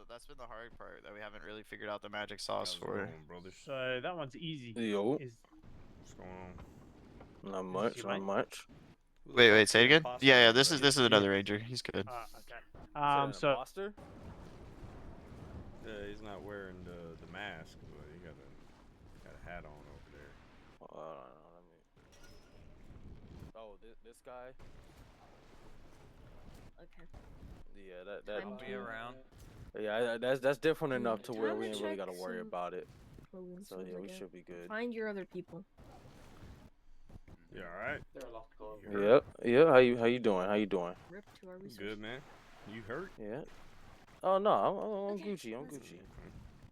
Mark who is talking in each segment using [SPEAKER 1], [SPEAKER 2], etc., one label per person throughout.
[SPEAKER 1] that's been the hard part that we haven't really figured out the magic sauce
[SPEAKER 2] How's it
[SPEAKER 1] for.
[SPEAKER 2] going, brothers?
[SPEAKER 3] So that one's easy.
[SPEAKER 4] Yo,
[SPEAKER 2] What's going on?
[SPEAKER 4] not
[SPEAKER 3] This is
[SPEAKER 4] much,
[SPEAKER 3] your
[SPEAKER 4] not
[SPEAKER 3] mate?
[SPEAKER 4] much.
[SPEAKER 2] Who the
[SPEAKER 1] Wait,
[SPEAKER 2] fuck's
[SPEAKER 1] say it
[SPEAKER 2] the
[SPEAKER 1] again.
[SPEAKER 2] imposter
[SPEAKER 1] Yeah,
[SPEAKER 2] over
[SPEAKER 1] this
[SPEAKER 2] there?
[SPEAKER 1] is another ranger. He's good.
[SPEAKER 3] Okay.
[SPEAKER 4] An
[SPEAKER 3] So
[SPEAKER 4] imposter?
[SPEAKER 2] Yeah, he's not wearing the mask, but he got a hat on over there.
[SPEAKER 4] Let me. Oh, this guy.
[SPEAKER 5] Okay.
[SPEAKER 4] Yeah, that.
[SPEAKER 5] I'll
[SPEAKER 6] be around.
[SPEAKER 4] Yeah, that's different enough to where
[SPEAKER 5] Time
[SPEAKER 4] we
[SPEAKER 5] to
[SPEAKER 4] ain't really
[SPEAKER 5] check
[SPEAKER 4] gotta worry
[SPEAKER 5] some
[SPEAKER 4] about it.
[SPEAKER 5] clothing
[SPEAKER 4] So
[SPEAKER 5] stores,
[SPEAKER 4] yeah,
[SPEAKER 5] I
[SPEAKER 4] we
[SPEAKER 5] guess.
[SPEAKER 4] should be good.
[SPEAKER 5] Find your other people.
[SPEAKER 2] You all right?
[SPEAKER 4] Yep. How you doing? How you doing?
[SPEAKER 5] Rip to our resources.
[SPEAKER 2] Good, man. You hurt?
[SPEAKER 4] Yeah. Oh no, I'm
[SPEAKER 5] Okay,
[SPEAKER 4] Gucci. I'm
[SPEAKER 5] let's
[SPEAKER 4] Gucci.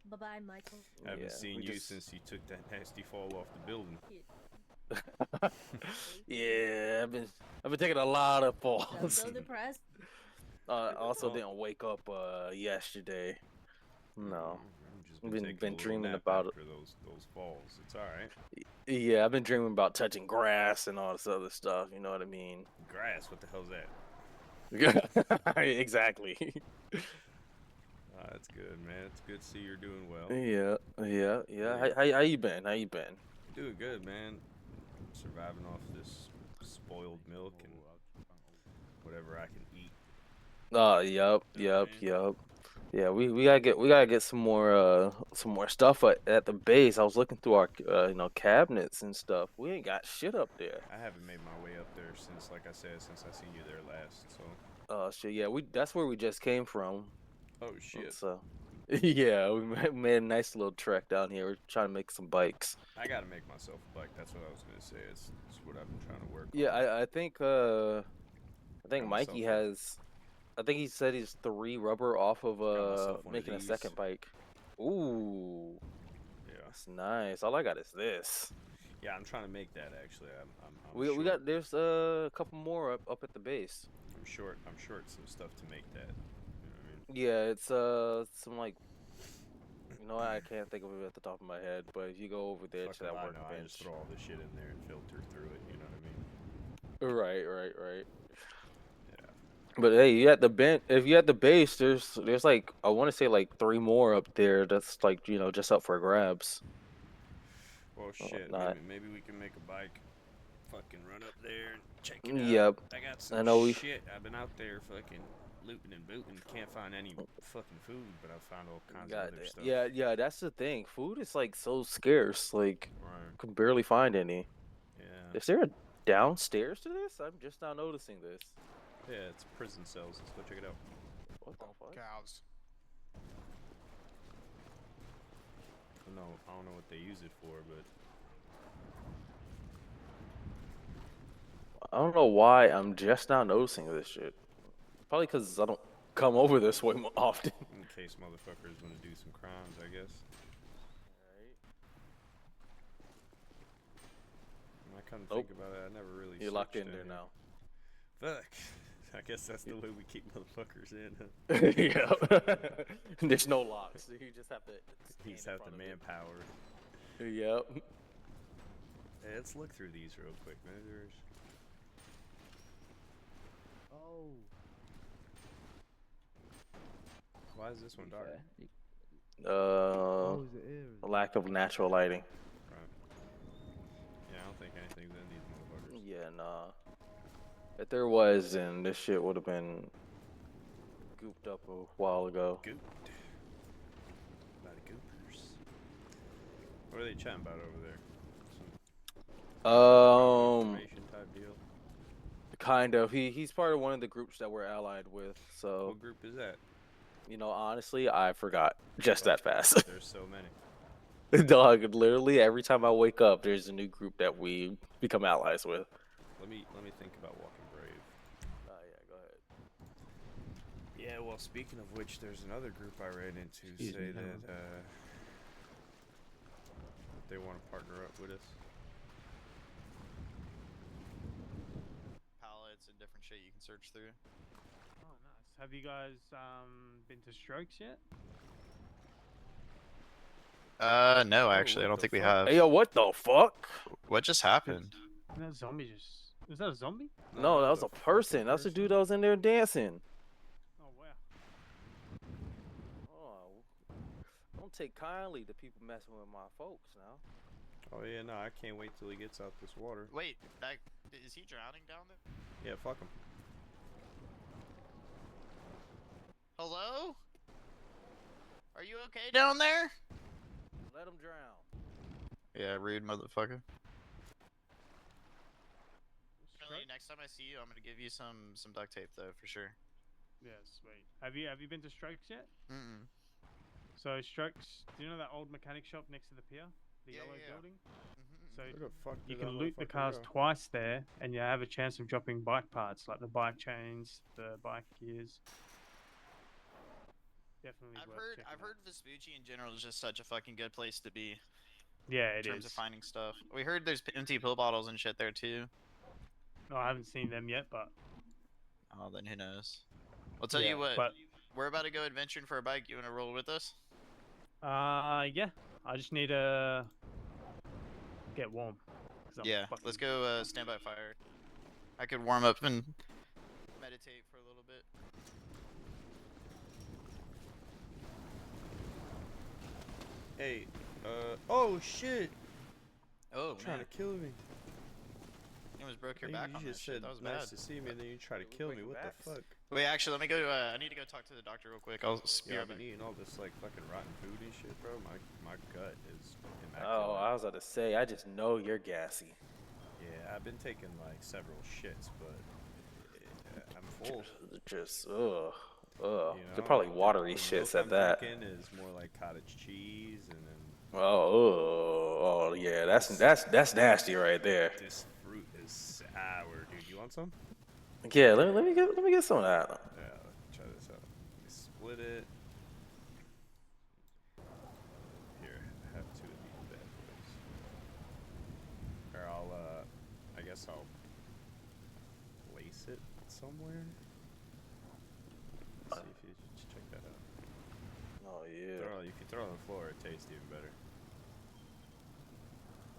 [SPEAKER 5] Bye bye, Michael.
[SPEAKER 2] I haven't
[SPEAKER 4] Yeah,
[SPEAKER 2] seen
[SPEAKER 4] we
[SPEAKER 2] you
[SPEAKER 4] just-
[SPEAKER 2] since you took that nasty fall off the building.
[SPEAKER 4] Yeah, I've been taking a lot of
[SPEAKER 5] I'm
[SPEAKER 4] falls.
[SPEAKER 5] so depressed.
[SPEAKER 4] Also
[SPEAKER 2] Oh.
[SPEAKER 4] didn't wake up yesterday. No.
[SPEAKER 2] I've just
[SPEAKER 4] Been
[SPEAKER 2] taking a little
[SPEAKER 4] dreaming
[SPEAKER 2] nap
[SPEAKER 4] about it.
[SPEAKER 2] after those falls. It's all right.
[SPEAKER 4] Yeah, I've been dreaming about touching grass and all this other stuff. You know what I mean?
[SPEAKER 2] Grass. What the hell's that?
[SPEAKER 4] Exactly.
[SPEAKER 2] That's good, man. It's good to see you're doing well.
[SPEAKER 4] Yeah. How you been? How you been?
[SPEAKER 2] Doing good, man. Surviving off this spoiled milk and whatever I can eat.
[SPEAKER 4] Yep. Yeah, we gotta get some more stuff at the base. I was looking through our cabinets and stuff. We ain't got shit up there.
[SPEAKER 2] I haven't made my way up there since, like I said, since I seen you there last. So.
[SPEAKER 4] Shit. Yeah, that's where we just came from.
[SPEAKER 2] Oh shit.
[SPEAKER 4] So, yeah, we made a nice little trek down here. We're trying to make some bikes.
[SPEAKER 2] I gotta make myself a bike. That's what I was gonna say. It's what I've been trying to work on.
[SPEAKER 4] Yeah, I think
[SPEAKER 2] Got
[SPEAKER 4] Mikey
[SPEAKER 2] myself a-
[SPEAKER 4] has. I think he said he's 3 rubber off of
[SPEAKER 2] myself one of
[SPEAKER 4] making a
[SPEAKER 2] these.
[SPEAKER 4] second bike. Ooh,
[SPEAKER 2] Yeah.
[SPEAKER 4] that's nice. All I got is this.
[SPEAKER 2] Yeah, I'm trying to make that actually. I'm
[SPEAKER 4] We
[SPEAKER 2] short.
[SPEAKER 4] got there's a couple more up at the base.
[SPEAKER 2] I'm short some stuff to make that. You know what I mean?
[SPEAKER 4] Yeah, it's some like. I can't think of it at the top of my head, but if you go over there
[SPEAKER 2] Fuck
[SPEAKER 4] to that
[SPEAKER 2] if I know, I
[SPEAKER 4] workbench.
[SPEAKER 2] just throw all this shit in there and filter through it. You know what I mean?
[SPEAKER 4] Right.
[SPEAKER 2] Yeah.
[SPEAKER 4] But hey, you at the if you at the base, there's like I want to say like 3 more up there. That's like just up for grabs.
[SPEAKER 2] Well, shit.
[SPEAKER 4] not.
[SPEAKER 2] Maybe we can make a bike. Fucking run up there and check it out.
[SPEAKER 4] Yep.
[SPEAKER 2] I got some
[SPEAKER 4] I know
[SPEAKER 2] shit. I've been out there fucking looting and booting. Can't find any fucking food, but I found all kinds of other stuff.
[SPEAKER 4] Yeah. That's the thing. Food is like so scarce. Like,
[SPEAKER 2] Right.
[SPEAKER 4] can barely find any.
[SPEAKER 2] Yeah.
[SPEAKER 4] Is there a downstairs to this? I'm just now noticing this.
[SPEAKER 2] Yeah, it's prison cells. Let's go check it out.
[SPEAKER 4] What the fuck?
[SPEAKER 6] Cows.
[SPEAKER 2] I don't know what they use it for, but
[SPEAKER 4] I don't know why I'm just now noticing this shit. Probably because I don't come over this way more often.
[SPEAKER 2] in case motherfuckers want to do some crimes, I guess. When I come to think about it, I never really.
[SPEAKER 4] You're locked in
[SPEAKER 2] searched
[SPEAKER 4] there
[SPEAKER 2] any.
[SPEAKER 4] now.
[SPEAKER 2] Fuck. I guess that's the way we keep motherfuckers in. Huh?
[SPEAKER 4] Yeah. There's no locks. You just have to.
[SPEAKER 2] You just have the manpower.
[SPEAKER 4] Yep.
[SPEAKER 2] Hey, let's look through these real quick, man. There's.
[SPEAKER 3] Oh.
[SPEAKER 2] Why is this one dark?
[SPEAKER 4] Lack of natural lighting.
[SPEAKER 2] Right. Yeah, I don't think anything's in these motherfuckers.
[SPEAKER 4] Yeah, nah. If there was, then this shit would have been gooped up a while ago.
[SPEAKER 2] Gooped. A lot of goopers. What are they chatting about over there? Some information type deal.
[SPEAKER 4] Kind of. He's part of one of the groups that we're allied with. So,
[SPEAKER 2] What group is that?
[SPEAKER 4] honestly, I forgot just that fast.
[SPEAKER 2] There's so many.
[SPEAKER 4] Dog, literally every time I wake up, there's a new group that we become allies with.
[SPEAKER 2] Let me think about Walking Brave.
[SPEAKER 4] Yeah, go ahead.
[SPEAKER 2] Yeah, well, speaking of which, there's another group I ran into
[SPEAKER 3] Excuse
[SPEAKER 2] say
[SPEAKER 3] me,
[SPEAKER 2] that they want to partner up with us.
[SPEAKER 1] Pallets and different shit you can search through.
[SPEAKER 3] Oh, nice. Have you guys been to Strokes yet?
[SPEAKER 1] No, actually, I
[SPEAKER 2] what
[SPEAKER 1] don't
[SPEAKER 2] the
[SPEAKER 1] think we
[SPEAKER 2] fuck?
[SPEAKER 1] have.
[SPEAKER 4] Hey, yo, what the fuck?
[SPEAKER 1] What just happened?
[SPEAKER 3] That zombie just. Was that a zombie?
[SPEAKER 4] No, that was
[SPEAKER 2] the
[SPEAKER 4] a person. That's the dude that was in there dancing.
[SPEAKER 3] Oh wow.
[SPEAKER 4] take kindly to people messing with my folks now.
[SPEAKER 2] Oh yeah, no, I can't wait till he gets out this water.
[SPEAKER 1] Wait, is he drowning down there?
[SPEAKER 2] Yeah, fuck him.
[SPEAKER 1] Hello? Are you okay down there?
[SPEAKER 4] Let him drown.
[SPEAKER 1] Yeah, rude motherfucker.
[SPEAKER 3] Strike?
[SPEAKER 1] Next time I see you, I'm gonna give you some duct tape though, for sure.
[SPEAKER 3] Yeah, sweet. Have you been to Strokes yet?
[SPEAKER 1] Mm-mm.
[SPEAKER 3] So Strokes, do you know that old mechanic shop next to the pier, the
[SPEAKER 1] Yeah,
[SPEAKER 3] yellow
[SPEAKER 1] yeah, yeah.
[SPEAKER 3] building?
[SPEAKER 1] Mm-hmm.
[SPEAKER 3] So
[SPEAKER 2] Where the fuck
[SPEAKER 3] you
[SPEAKER 2] did that
[SPEAKER 3] can loot the
[SPEAKER 2] motherfucker
[SPEAKER 3] cars
[SPEAKER 2] go?
[SPEAKER 3] twice there, and you have a chance of dropping bike parts like the bike chains, the bike gears. Definitely worth checking
[SPEAKER 1] I've
[SPEAKER 3] out.
[SPEAKER 1] heard Vespucci in general is just such a fucking good place to be
[SPEAKER 3] Yeah,
[SPEAKER 1] in
[SPEAKER 3] it
[SPEAKER 1] terms
[SPEAKER 3] is.
[SPEAKER 1] of finding stuff. We heard there's empty pill bottles and shit there too.
[SPEAKER 3] No, I haven't seen them yet, but
[SPEAKER 1] Oh, then who knows? I'll tell
[SPEAKER 3] yeah,
[SPEAKER 1] you what.
[SPEAKER 3] but
[SPEAKER 1] We're about to go adventuring for a bike. You wanna roll with us?
[SPEAKER 3] yeah, I just need to get warm. 'Cause I'm
[SPEAKER 1] Yeah.
[SPEAKER 3] fucking-
[SPEAKER 1] Let's go stand by fire. I could warm up and meditate for a little bit.
[SPEAKER 2] Hey, oh shit!
[SPEAKER 1] Oh
[SPEAKER 2] Trying
[SPEAKER 1] man,
[SPEAKER 2] to kill me.
[SPEAKER 1] you almost broke your
[SPEAKER 2] Hey,
[SPEAKER 1] back
[SPEAKER 2] you
[SPEAKER 1] on
[SPEAKER 2] just
[SPEAKER 1] that shit.
[SPEAKER 2] said
[SPEAKER 1] That was
[SPEAKER 2] nice
[SPEAKER 1] bad.
[SPEAKER 2] to see me, and then you try to
[SPEAKER 4] Did we
[SPEAKER 2] kill
[SPEAKER 4] break
[SPEAKER 2] me.
[SPEAKER 4] your
[SPEAKER 2] What
[SPEAKER 4] backs?
[SPEAKER 2] the fuck?
[SPEAKER 1] Wait, actually, let me go. I need to go talk to the doctor real quick. I'll be
[SPEAKER 2] Yeah,
[SPEAKER 1] right
[SPEAKER 2] I've been
[SPEAKER 1] back.
[SPEAKER 2] eating all this like fucking rotten food and shit, bro. My gut is immaculate.
[SPEAKER 4] Oh, I was about to say, I just know you're gassy.
[SPEAKER 2] Yeah, I've been taking like several shits, but I'm full.
[SPEAKER 4] Just ugh.
[SPEAKER 2] You know,
[SPEAKER 4] They're probably
[SPEAKER 2] the-
[SPEAKER 4] watery
[SPEAKER 2] the
[SPEAKER 4] shits
[SPEAKER 2] milk
[SPEAKER 4] at that.
[SPEAKER 2] I'm drinking is more like cottage cheese, and then
[SPEAKER 4] Oh, yeah, that's nasty right there.
[SPEAKER 2] this fruit is sour, dude. You want some?
[SPEAKER 4] Yeah, let me get some of that.
[SPEAKER 2] Yeah, try this out. We split it. Here, I have two of these bad boys. Or I guess I'll place it somewhere. Let's see if you just check that out.
[SPEAKER 4] Oh yeah.
[SPEAKER 2] If you throw it on the floor, it tastes even better.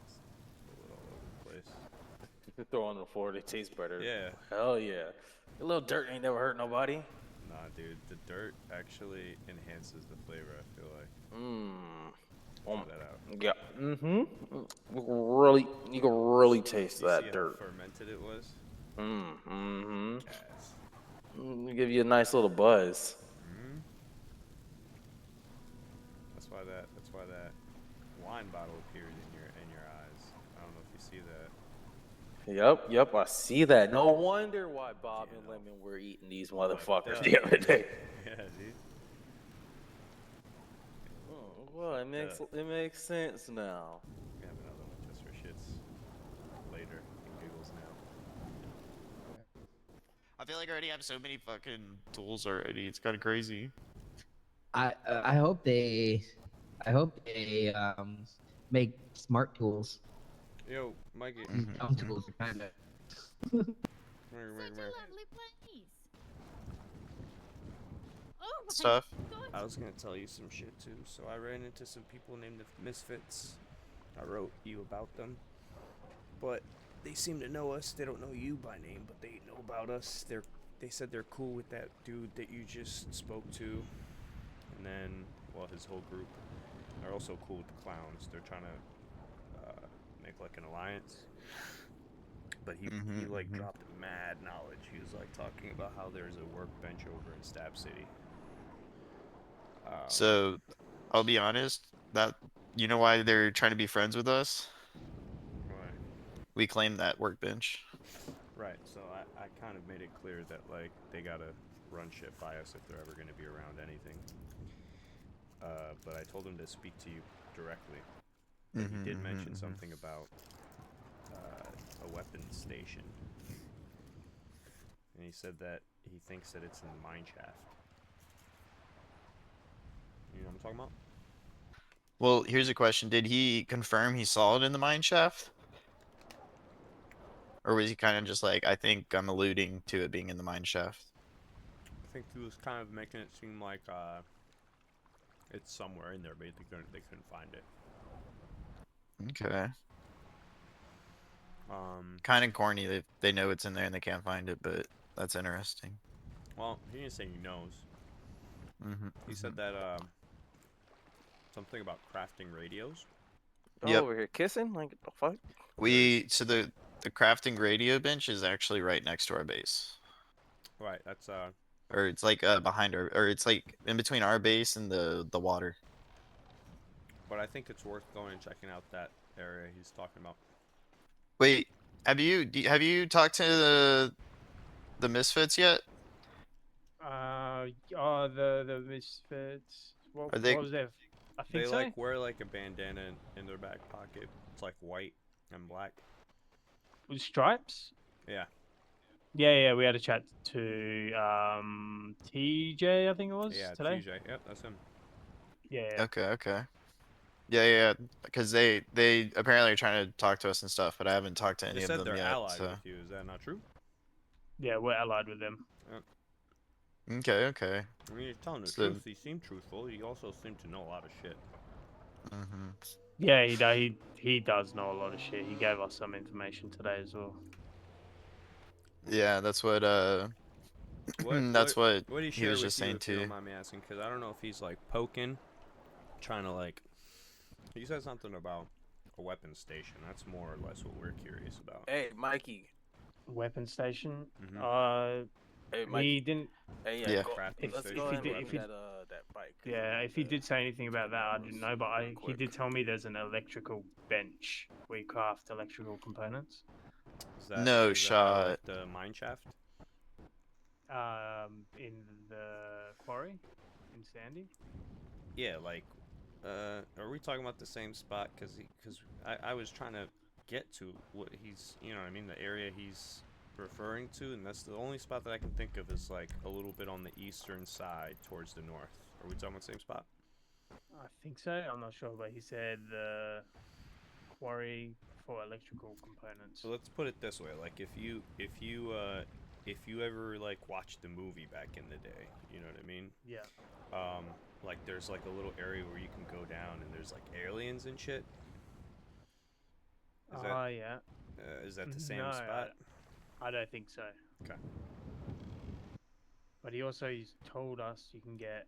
[SPEAKER 2] Spill it all over the place.
[SPEAKER 4] Throw on the floor, they taste better.
[SPEAKER 2] Yeah.
[SPEAKER 4] Hell yeah. A little dirt ain't never hurt nobody.
[SPEAKER 2] Nah, dude, the dirt actually enhances the flavor, I feel like.
[SPEAKER 4] Mmm.
[SPEAKER 2] Try that out.
[SPEAKER 4] Yeah. You can really taste
[SPEAKER 2] You see
[SPEAKER 4] that
[SPEAKER 2] how
[SPEAKER 4] dirt.
[SPEAKER 2] fermented it was?
[SPEAKER 4] Mm-hmm.
[SPEAKER 2] Yes.
[SPEAKER 4] Give you a nice little buzz.
[SPEAKER 2] Hmm. That's why that wine bottle appeared in your eyes. I don't know if you see that.
[SPEAKER 4] Yep, I see that. No wonder why Bob and
[SPEAKER 2] Yeah.
[SPEAKER 4] Lemon were eating these motherfuckers
[SPEAKER 2] duh.
[SPEAKER 4] the other day.
[SPEAKER 2] Yeah, dude.
[SPEAKER 4] Well, it makes sense now.
[SPEAKER 2] We have another one just for shits later and giggles now.
[SPEAKER 1] I feel like I already have so many fucking tools already. It's kind of crazy.
[SPEAKER 6] I hope they make smart tools.
[SPEAKER 2] Yo, Mikey.
[SPEAKER 6] Dumb tools are kind of.
[SPEAKER 5] Such a lovely place. Oh my
[SPEAKER 1] Stuff.
[SPEAKER 5] God.
[SPEAKER 2] I was gonna tell you some shit too. So I ran into some people named the Misfits. I wrote you about them, but they seem to know us. They don't know you by name, but they know about us. They said they're cool with that dude that you just spoke to, and then well, his whole group are also cool with the clowns. They're trying to make like an alliance. But he like dropped mad knowledge. He was like talking about how there's a workbench over in Stab City.
[SPEAKER 1] So, I'll be honest. That you know why they're trying to be friends with us?
[SPEAKER 2] Right.
[SPEAKER 1] We claim that workbench.
[SPEAKER 2] Right, so I kind of made it clear that like they gotta run shit by us if they're ever gonna be around anything. But I told him to speak to you directly. But he did mention something about a weapons station. And he said that he thinks that it's in the mine shaft. You know what I'm talking about?
[SPEAKER 1] Well, here's a question. Did he confirm he saw it in the mine shaft? Or was he kind of just like, I think I'm alluding to it being in the mine shaft?
[SPEAKER 2] I think he was kind of making it seem like it's somewhere in there, but they couldn't find it.
[SPEAKER 1] Okay.
[SPEAKER 2] Um,
[SPEAKER 1] Kind of corny. They know it's in there and they can't find it, but that's interesting.
[SPEAKER 2] well, he didn't say he knows.
[SPEAKER 1] Mm-hmm.
[SPEAKER 2] He said that Something about crafting radios.
[SPEAKER 1] Yep.
[SPEAKER 4] Over here kissing? Like, what the fuck?
[SPEAKER 1] So the crafting radio bench is actually right next to our base.
[SPEAKER 2] Right. That's
[SPEAKER 1] Or it's like behind our, or it's like in between our base and the water.
[SPEAKER 2] But I think it's worth going and checking out that area he's talking about.
[SPEAKER 1] Wait, have you talked to the Misfits yet?
[SPEAKER 3] The Misfits.
[SPEAKER 1] Are they?
[SPEAKER 3] What was that? I think
[SPEAKER 2] They
[SPEAKER 3] so.
[SPEAKER 2] like wear like a bandana in their back pocket. It's like white and black.
[SPEAKER 3] With stripes.
[SPEAKER 2] Yeah.
[SPEAKER 3] Yeah, we had a chat to TJ, I think it was
[SPEAKER 2] Yeah,
[SPEAKER 3] today.
[SPEAKER 2] TJ. Yep, that's him.
[SPEAKER 3] Yeah.
[SPEAKER 1] Okay. Yeah. Because they apparently are trying to talk to us and stuff, but I haven't talked to
[SPEAKER 2] They
[SPEAKER 1] any of
[SPEAKER 2] said
[SPEAKER 1] them
[SPEAKER 2] they're
[SPEAKER 1] yet.
[SPEAKER 2] allied
[SPEAKER 1] So.
[SPEAKER 2] with you. Is that not true?
[SPEAKER 3] Yeah, we're allied with them.
[SPEAKER 1] Okay.
[SPEAKER 2] I mean, you're telling the
[SPEAKER 1] So-
[SPEAKER 2] truth. He seemed truthful. He also seemed to know a lot of shit.
[SPEAKER 1] Mm-hmm.
[SPEAKER 3] Yeah, he does know a lot of shit. He gave us some information today as well.
[SPEAKER 1] Yeah, that's what
[SPEAKER 2] What did he
[SPEAKER 1] he
[SPEAKER 2] share
[SPEAKER 1] was
[SPEAKER 2] with
[SPEAKER 1] just
[SPEAKER 2] you,
[SPEAKER 1] saying
[SPEAKER 2] if you don't
[SPEAKER 1] too.
[SPEAKER 2] mind me asking? Because I don't know if he's like poking, trying to like. He said something about a weapon station. That's more or less what we're curious about.
[SPEAKER 4] Hey, Mikey.
[SPEAKER 3] Weapon station.
[SPEAKER 2] Mhm.
[SPEAKER 4] Hey,
[SPEAKER 3] He
[SPEAKER 4] Mikey.
[SPEAKER 3] didn't.
[SPEAKER 4] Hey,
[SPEAKER 1] Yeah.
[SPEAKER 4] Go,
[SPEAKER 2] Crafting
[SPEAKER 4] let's
[SPEAKER 2] station.
[SPEAKER 4] go
[SPEAKER 3] If he
[SPEAKER 4] ahead
[SPEAKER 3] did-
[SPEAKER 4] and
[SPEAKER 3] if
[SPEAKER 4] leave
[SPEAKER 3] he-
[SPEAKER 4] that bike.
[SPEAKER 3] Yeah, if he did say anything about that, I didn't know. But he
[SPEAKER 4] quick.
[SPEAKER 3] did tell me there's an electrical bench where you craft electrical components.
[SPEAKER 2] Is that,
[SPEAKER 1] No
[SPEAKER 2] is that by,
[SPEAKER 1] shot.
[SPEAKER 2] like, the mine shaft?
[SPEAKER 3] In the quarry in Sandy.
[SPEAKER 2] Yeah, like, are we talking about the same spot? Because I was trying to get to what he's, you know what I mean, the area he's referring to, and that's the only spot that I can think of is like a little bit on the eastern side towards the north. Are we talking about the same spot?
[SPEAKER 3] I think so. I'm not sure, but he said the quarry for electrical components.
[SPEAKER 2] So let's put it this way: like if you ever like watched the movie back in the day, you know what I mean?
[SPEAKER 3] Yeah.
[SPEAKER 2] Like there's like a little area where you can go down and there's like aliens and shit.
[SPEAKER 3] Yeah.
[SPEAKER 2] Is that the same
[SPEAKER 3] No,
[SPEAKER 2] spot?
[SPEAKER 3] I don't think so.
[SPEAKER 2] Okay.
[SPEAKER 3] But he also told us you can get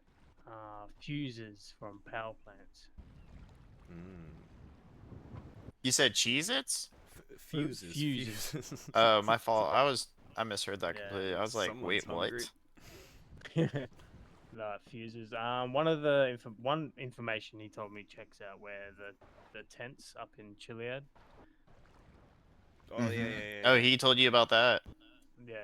[SPEAKER 3] fuses from power plants.
[SPEAKER 1] You said Cheez-Its?
[SPEAKER 2] Fuses.
[SPEAKER 3] Fuses.
[SPEAKER 1] Oh, my fault. I misheard that
[SPEAKER 3] Yeah,
[SPEAKER 1] completely. I was like,
[SPEAKER 2] someone's
[SPEAKER 1] wait,
[SPEAKER 2] hungry.
[SPEAKER 1] what?
[SPEAKER 3] Fuses. One of the information he told me checks out where the tents up in Chiliad.
[SPEAKER 2] Oh yeah,
[SPEAKER 1] Mhm.
[SPEAKER 2] yeah, yeah.
[SPEAKER 1] Oh,
[SPEAKER 2] yeah.
[SPEAKER 1] he told you about that.
[SPEAKER 3] Yeah.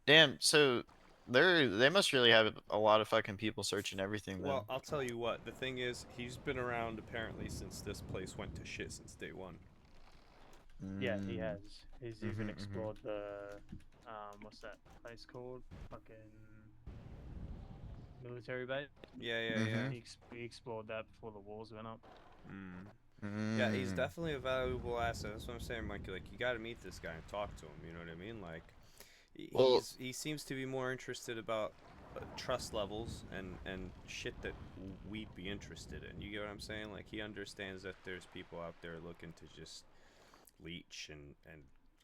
[SPEAKER 1] Damn. So they must really have a lot of fucking people searching everything then.
[SPEAKER 2] Well, I'll tell you what. The thing is, he's been around apparently since this place went to shit since day one.
[SPEAKER 3] Yeah, he
[SPEAKER 1] Mm.
[SPEAKER 3] has. He's even
[SPEAKER 1] Mhm, mhm.
[SPEAKER 3] explored the what's that place called? Fucking military base.
[SPEAKER 2] Yeah.
[SPEAKER 3] He explored that before the walls went up.
[SPEAKER 2] Yeah, he's
[SPEAKER 1] Mm.
[SPEAKER 2] definitely a valuable asset. That's what I'm saying, Mikey. Like, you got to meet this guy and talk to him. You know what I mean? Like,
[SPEAKER 1] Well-
[SPEAKER 2] he seems to be more interested about trust levels and shit that we'd be interested in. You get what I'm saying? Like, he understands that there's people out there looking to just leech and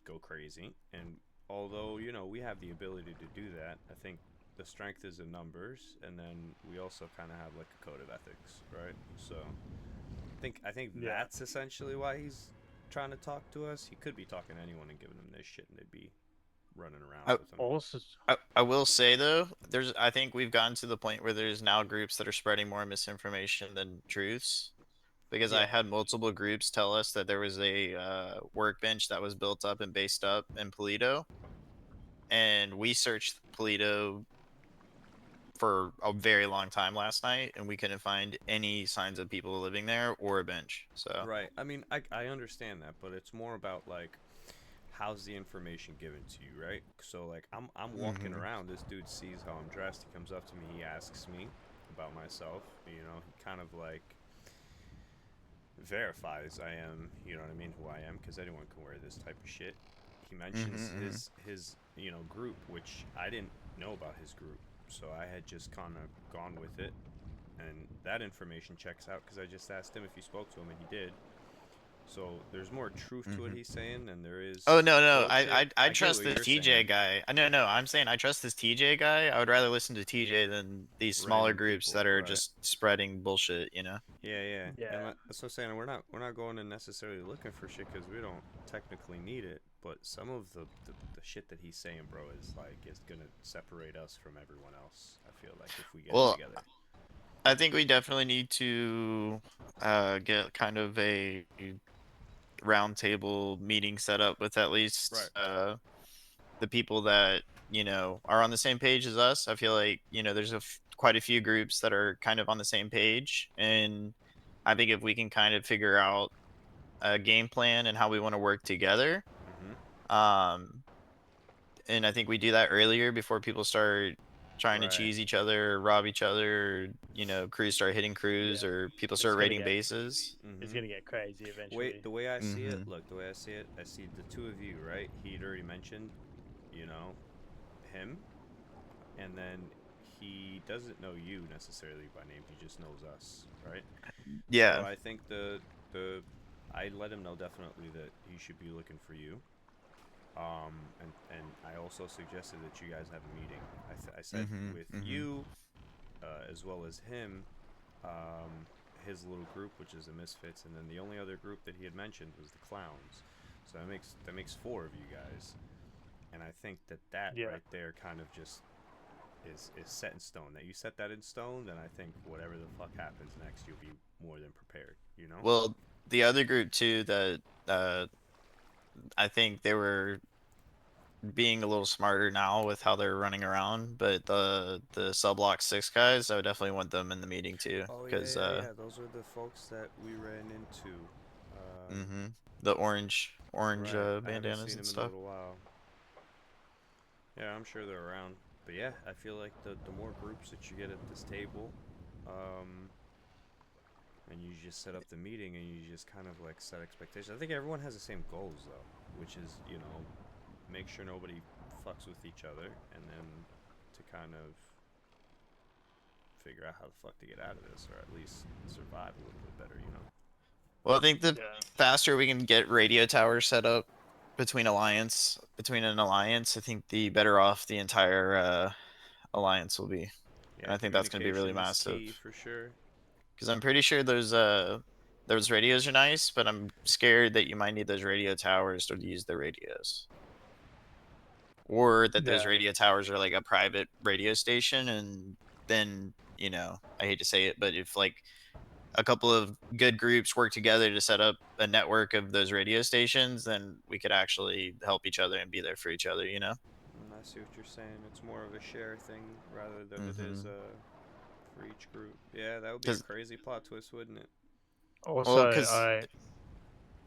[SPEAKER 2] go crazy. And although, you know, we have the ability to do that, I think the strength is in numbers, and then we also kind of have like a code of ethics, right? So I think
[SPEAKER 3] Yeah.
[SPEAKER 2] that's essentially why he's trying to talk to us. He could be talking to anyone and giving them this shit, and they'd be running around with him.
[SPEAKER 3] Also,
[SPEAKER 1] I will say though, I think we've gotten to the point where there's now groups that are spreading more misinformation than truths. Because I
[SPEAKER 3] Yeah.
[SPEAKER 1] had multiple groups tell us that there was a workbench that was built up and based up in Polito, and we searched Polito for a very long time last night, and we couldn't find any signs of people living there or a bench. So
[SPEAKER 2] Right. I mean, I understand that, but it's more about like, how's the information given to you, right? So like, I'm walking
[SPEAKER 1] Mhm.
[SPEAKER 2] around. This dude sees how I'm dressed. He comes up to me. He asks me about myself. You know, he kind of like verifies I am. You know what I mean? Who I am, because anyone can wear this type of shit. He mentions his you know, group, which I didn't know about his group, so I had just kind of gone with it, and that information checks out because I just asked him if he spoke to him, and he did. So there's more truth to what
[SPEAKER 1] Mhm.
[SPEAKER 2] he's saying than there is.
[SPEAKER 1] Oh no,
[SPEAKER 2] bullshit.
[SPEAKER 1] I
[SPEAKER 2] get
[SPEAKER 1] trust
[SPEAKER 2] what
[SPEAKER 1] this
[SPEAKER 2] you're
[SPEAKER 1] TJ
[SPEAKER 2] saying.
[SPEAKER 1] guy. No, I'm saying I trust this TJ guy. I would rather listen to TJ than these smaller
[SPEAKER 2] Random
[SPEAKER 1] groups
[SPEAKER 2] people,
[SPEAKER 1] that are
[SPEAKER 2] right?
[SPEAKER 1] just spreading bullshit. You know.
[SPEAKER 2] Yeah, yeah.
[SPEAKER 3] Yeah.
[SPEAKER 2] And that's what I'm saying. We're not going and necessarily looking for shit because we don't technically need it. But some of the shit that he's saying, bro, is like it's gonna separate us from everyone else. I feel like if we get it
[SPEAKER 1] Well,
[SPEAKER 2] together.
[SPEAKER 1] I think we definitely need to get kind of a roundtable meeting set up with at least
[SPEAKER 2] Right.
[SPEAKER 1] the people that are on the same page as us. I feel like there's quite a few groups that are kind of on the same page, and I think if we can kind of figure out a game plan and how we want to work together,
[SPEAKER 2] Mm-hmm.
[SPEAKER 1] um, and I think we do that earlier before people start trying to
[SPEAKER 2] Right.
[SPEAKER 1] cheese each other, or rob each other, or, crews start hitting crews,
[SPEAKER 3] Yeah.
[SPEAKER 1] or people
[SPEAKER 3] It's
[SPEAKER 1] start
[SPEAKER 3] gonna
[SPEAKER 1] raiding
[SPEAKER 3] get
[SPEAKER 1] bases.
[SPEAKER 3] it's
[SPEAKER 2] Mm-hmm.
[SPEAKER 3] gonna get crazy eventually.
[SPEAKER 2] The way I see it,
[SPEAKER 1] Mm-hmm.
[SPEAKER 2] look, the way I see it, I see the two of you, right? He'd already mentioned, him, and then he doesn't know you necessarily by name. He just knows us, right? So
[SPEAKER 1] Yeah.
[SPEAKER 2] I think I let him know definitely that he should be looking for you. And I also suggested that you guys have a meeting. I said
[SPEAKER 1] Mm-hmm.
[SPEAKER 2] with
[SPEAKER 1] Mm-hmm.
[SPEAKER 2] you, as well as him, his little group, which is the Misfits, and then the only other group that he had mentioned was the Clowns. So that makes four of you guys, and I think that
[SPEAKER 3] Yeah.
[SPEAKER 2] right there kind of just is set in stone. That you set that in stone, then I think whatever the fuck happens next, you'll be more than prepared. You know?
[SPEAKER 1] Well, the other group too that I think they were being a little smarter now with how they're running around, but the cell block 6 guys, I would definitely want them in the meeting too,
[SPEAKER 2] Oh yeah,
[SPEAKER 1] because
[SPEAKER 2] yeah, yeah. Those are the folks that we ran into.
[SPEAKER 1] mm-hmm. The orange
[SPEAKER 2] Right. I haven't
[SPEAKER 1] bandanas
[SPEAKER 2] seen
[SPEAKER 1] and
[SPEAKER 2] them in a
[SPEAKER 1] stuff.
[SPEAKER 2] little while. Yeah, I'm sure they're around. But yeah, I feel like the more groups that you get at this table, um, and you just set up the meeting and you just kind of like set expectations. I think everyone has the same goals though, which is make sure nobody fucks with each other, and then to kind of figure out how the fuck to get out of this, or at least survive a little bit better.
[SPEAKER 1] Well, I think the
[SPEAKER 3] Yeah.
[SPEAKER 1] faster we can get radio towers set up between an alliance, I think the better off the entire alliance will be. And
[SPEAKER 2] Yeah,
[SPEAKER 1] I think that's going to be really
[SPEAKER 2] communication is
[SPEAKER 1] massive.
[SPEAKER 2] key for sure.
[SPEAKER 1] Because I'm pretty sure those radios are nice, but I'm scared that you might need those radio towers to use the radios. Or that those
[SPEAKER 3] Yeah.
[SPEAKER 1] radio towers are like a private radio station, and then, I hate to say it, but if like a couple of good groups work together to set up a network of those radio stations, then we could actually help each other and be there for each other.
[SPEAKER 2] I see what you're saying. It's more of a share thing rather than it is
[SPEAKER 1] Mm-hmm.
[SPEAKER 2] for each group. Yeah, that would be a
[SPEAKER 1] Because,
[SPEAKER 2] crazy plot twist, wouldn't it?
[SPEAKER 3] Also,
[SPEAKER 1] well, because,
[SPEAKER 3] I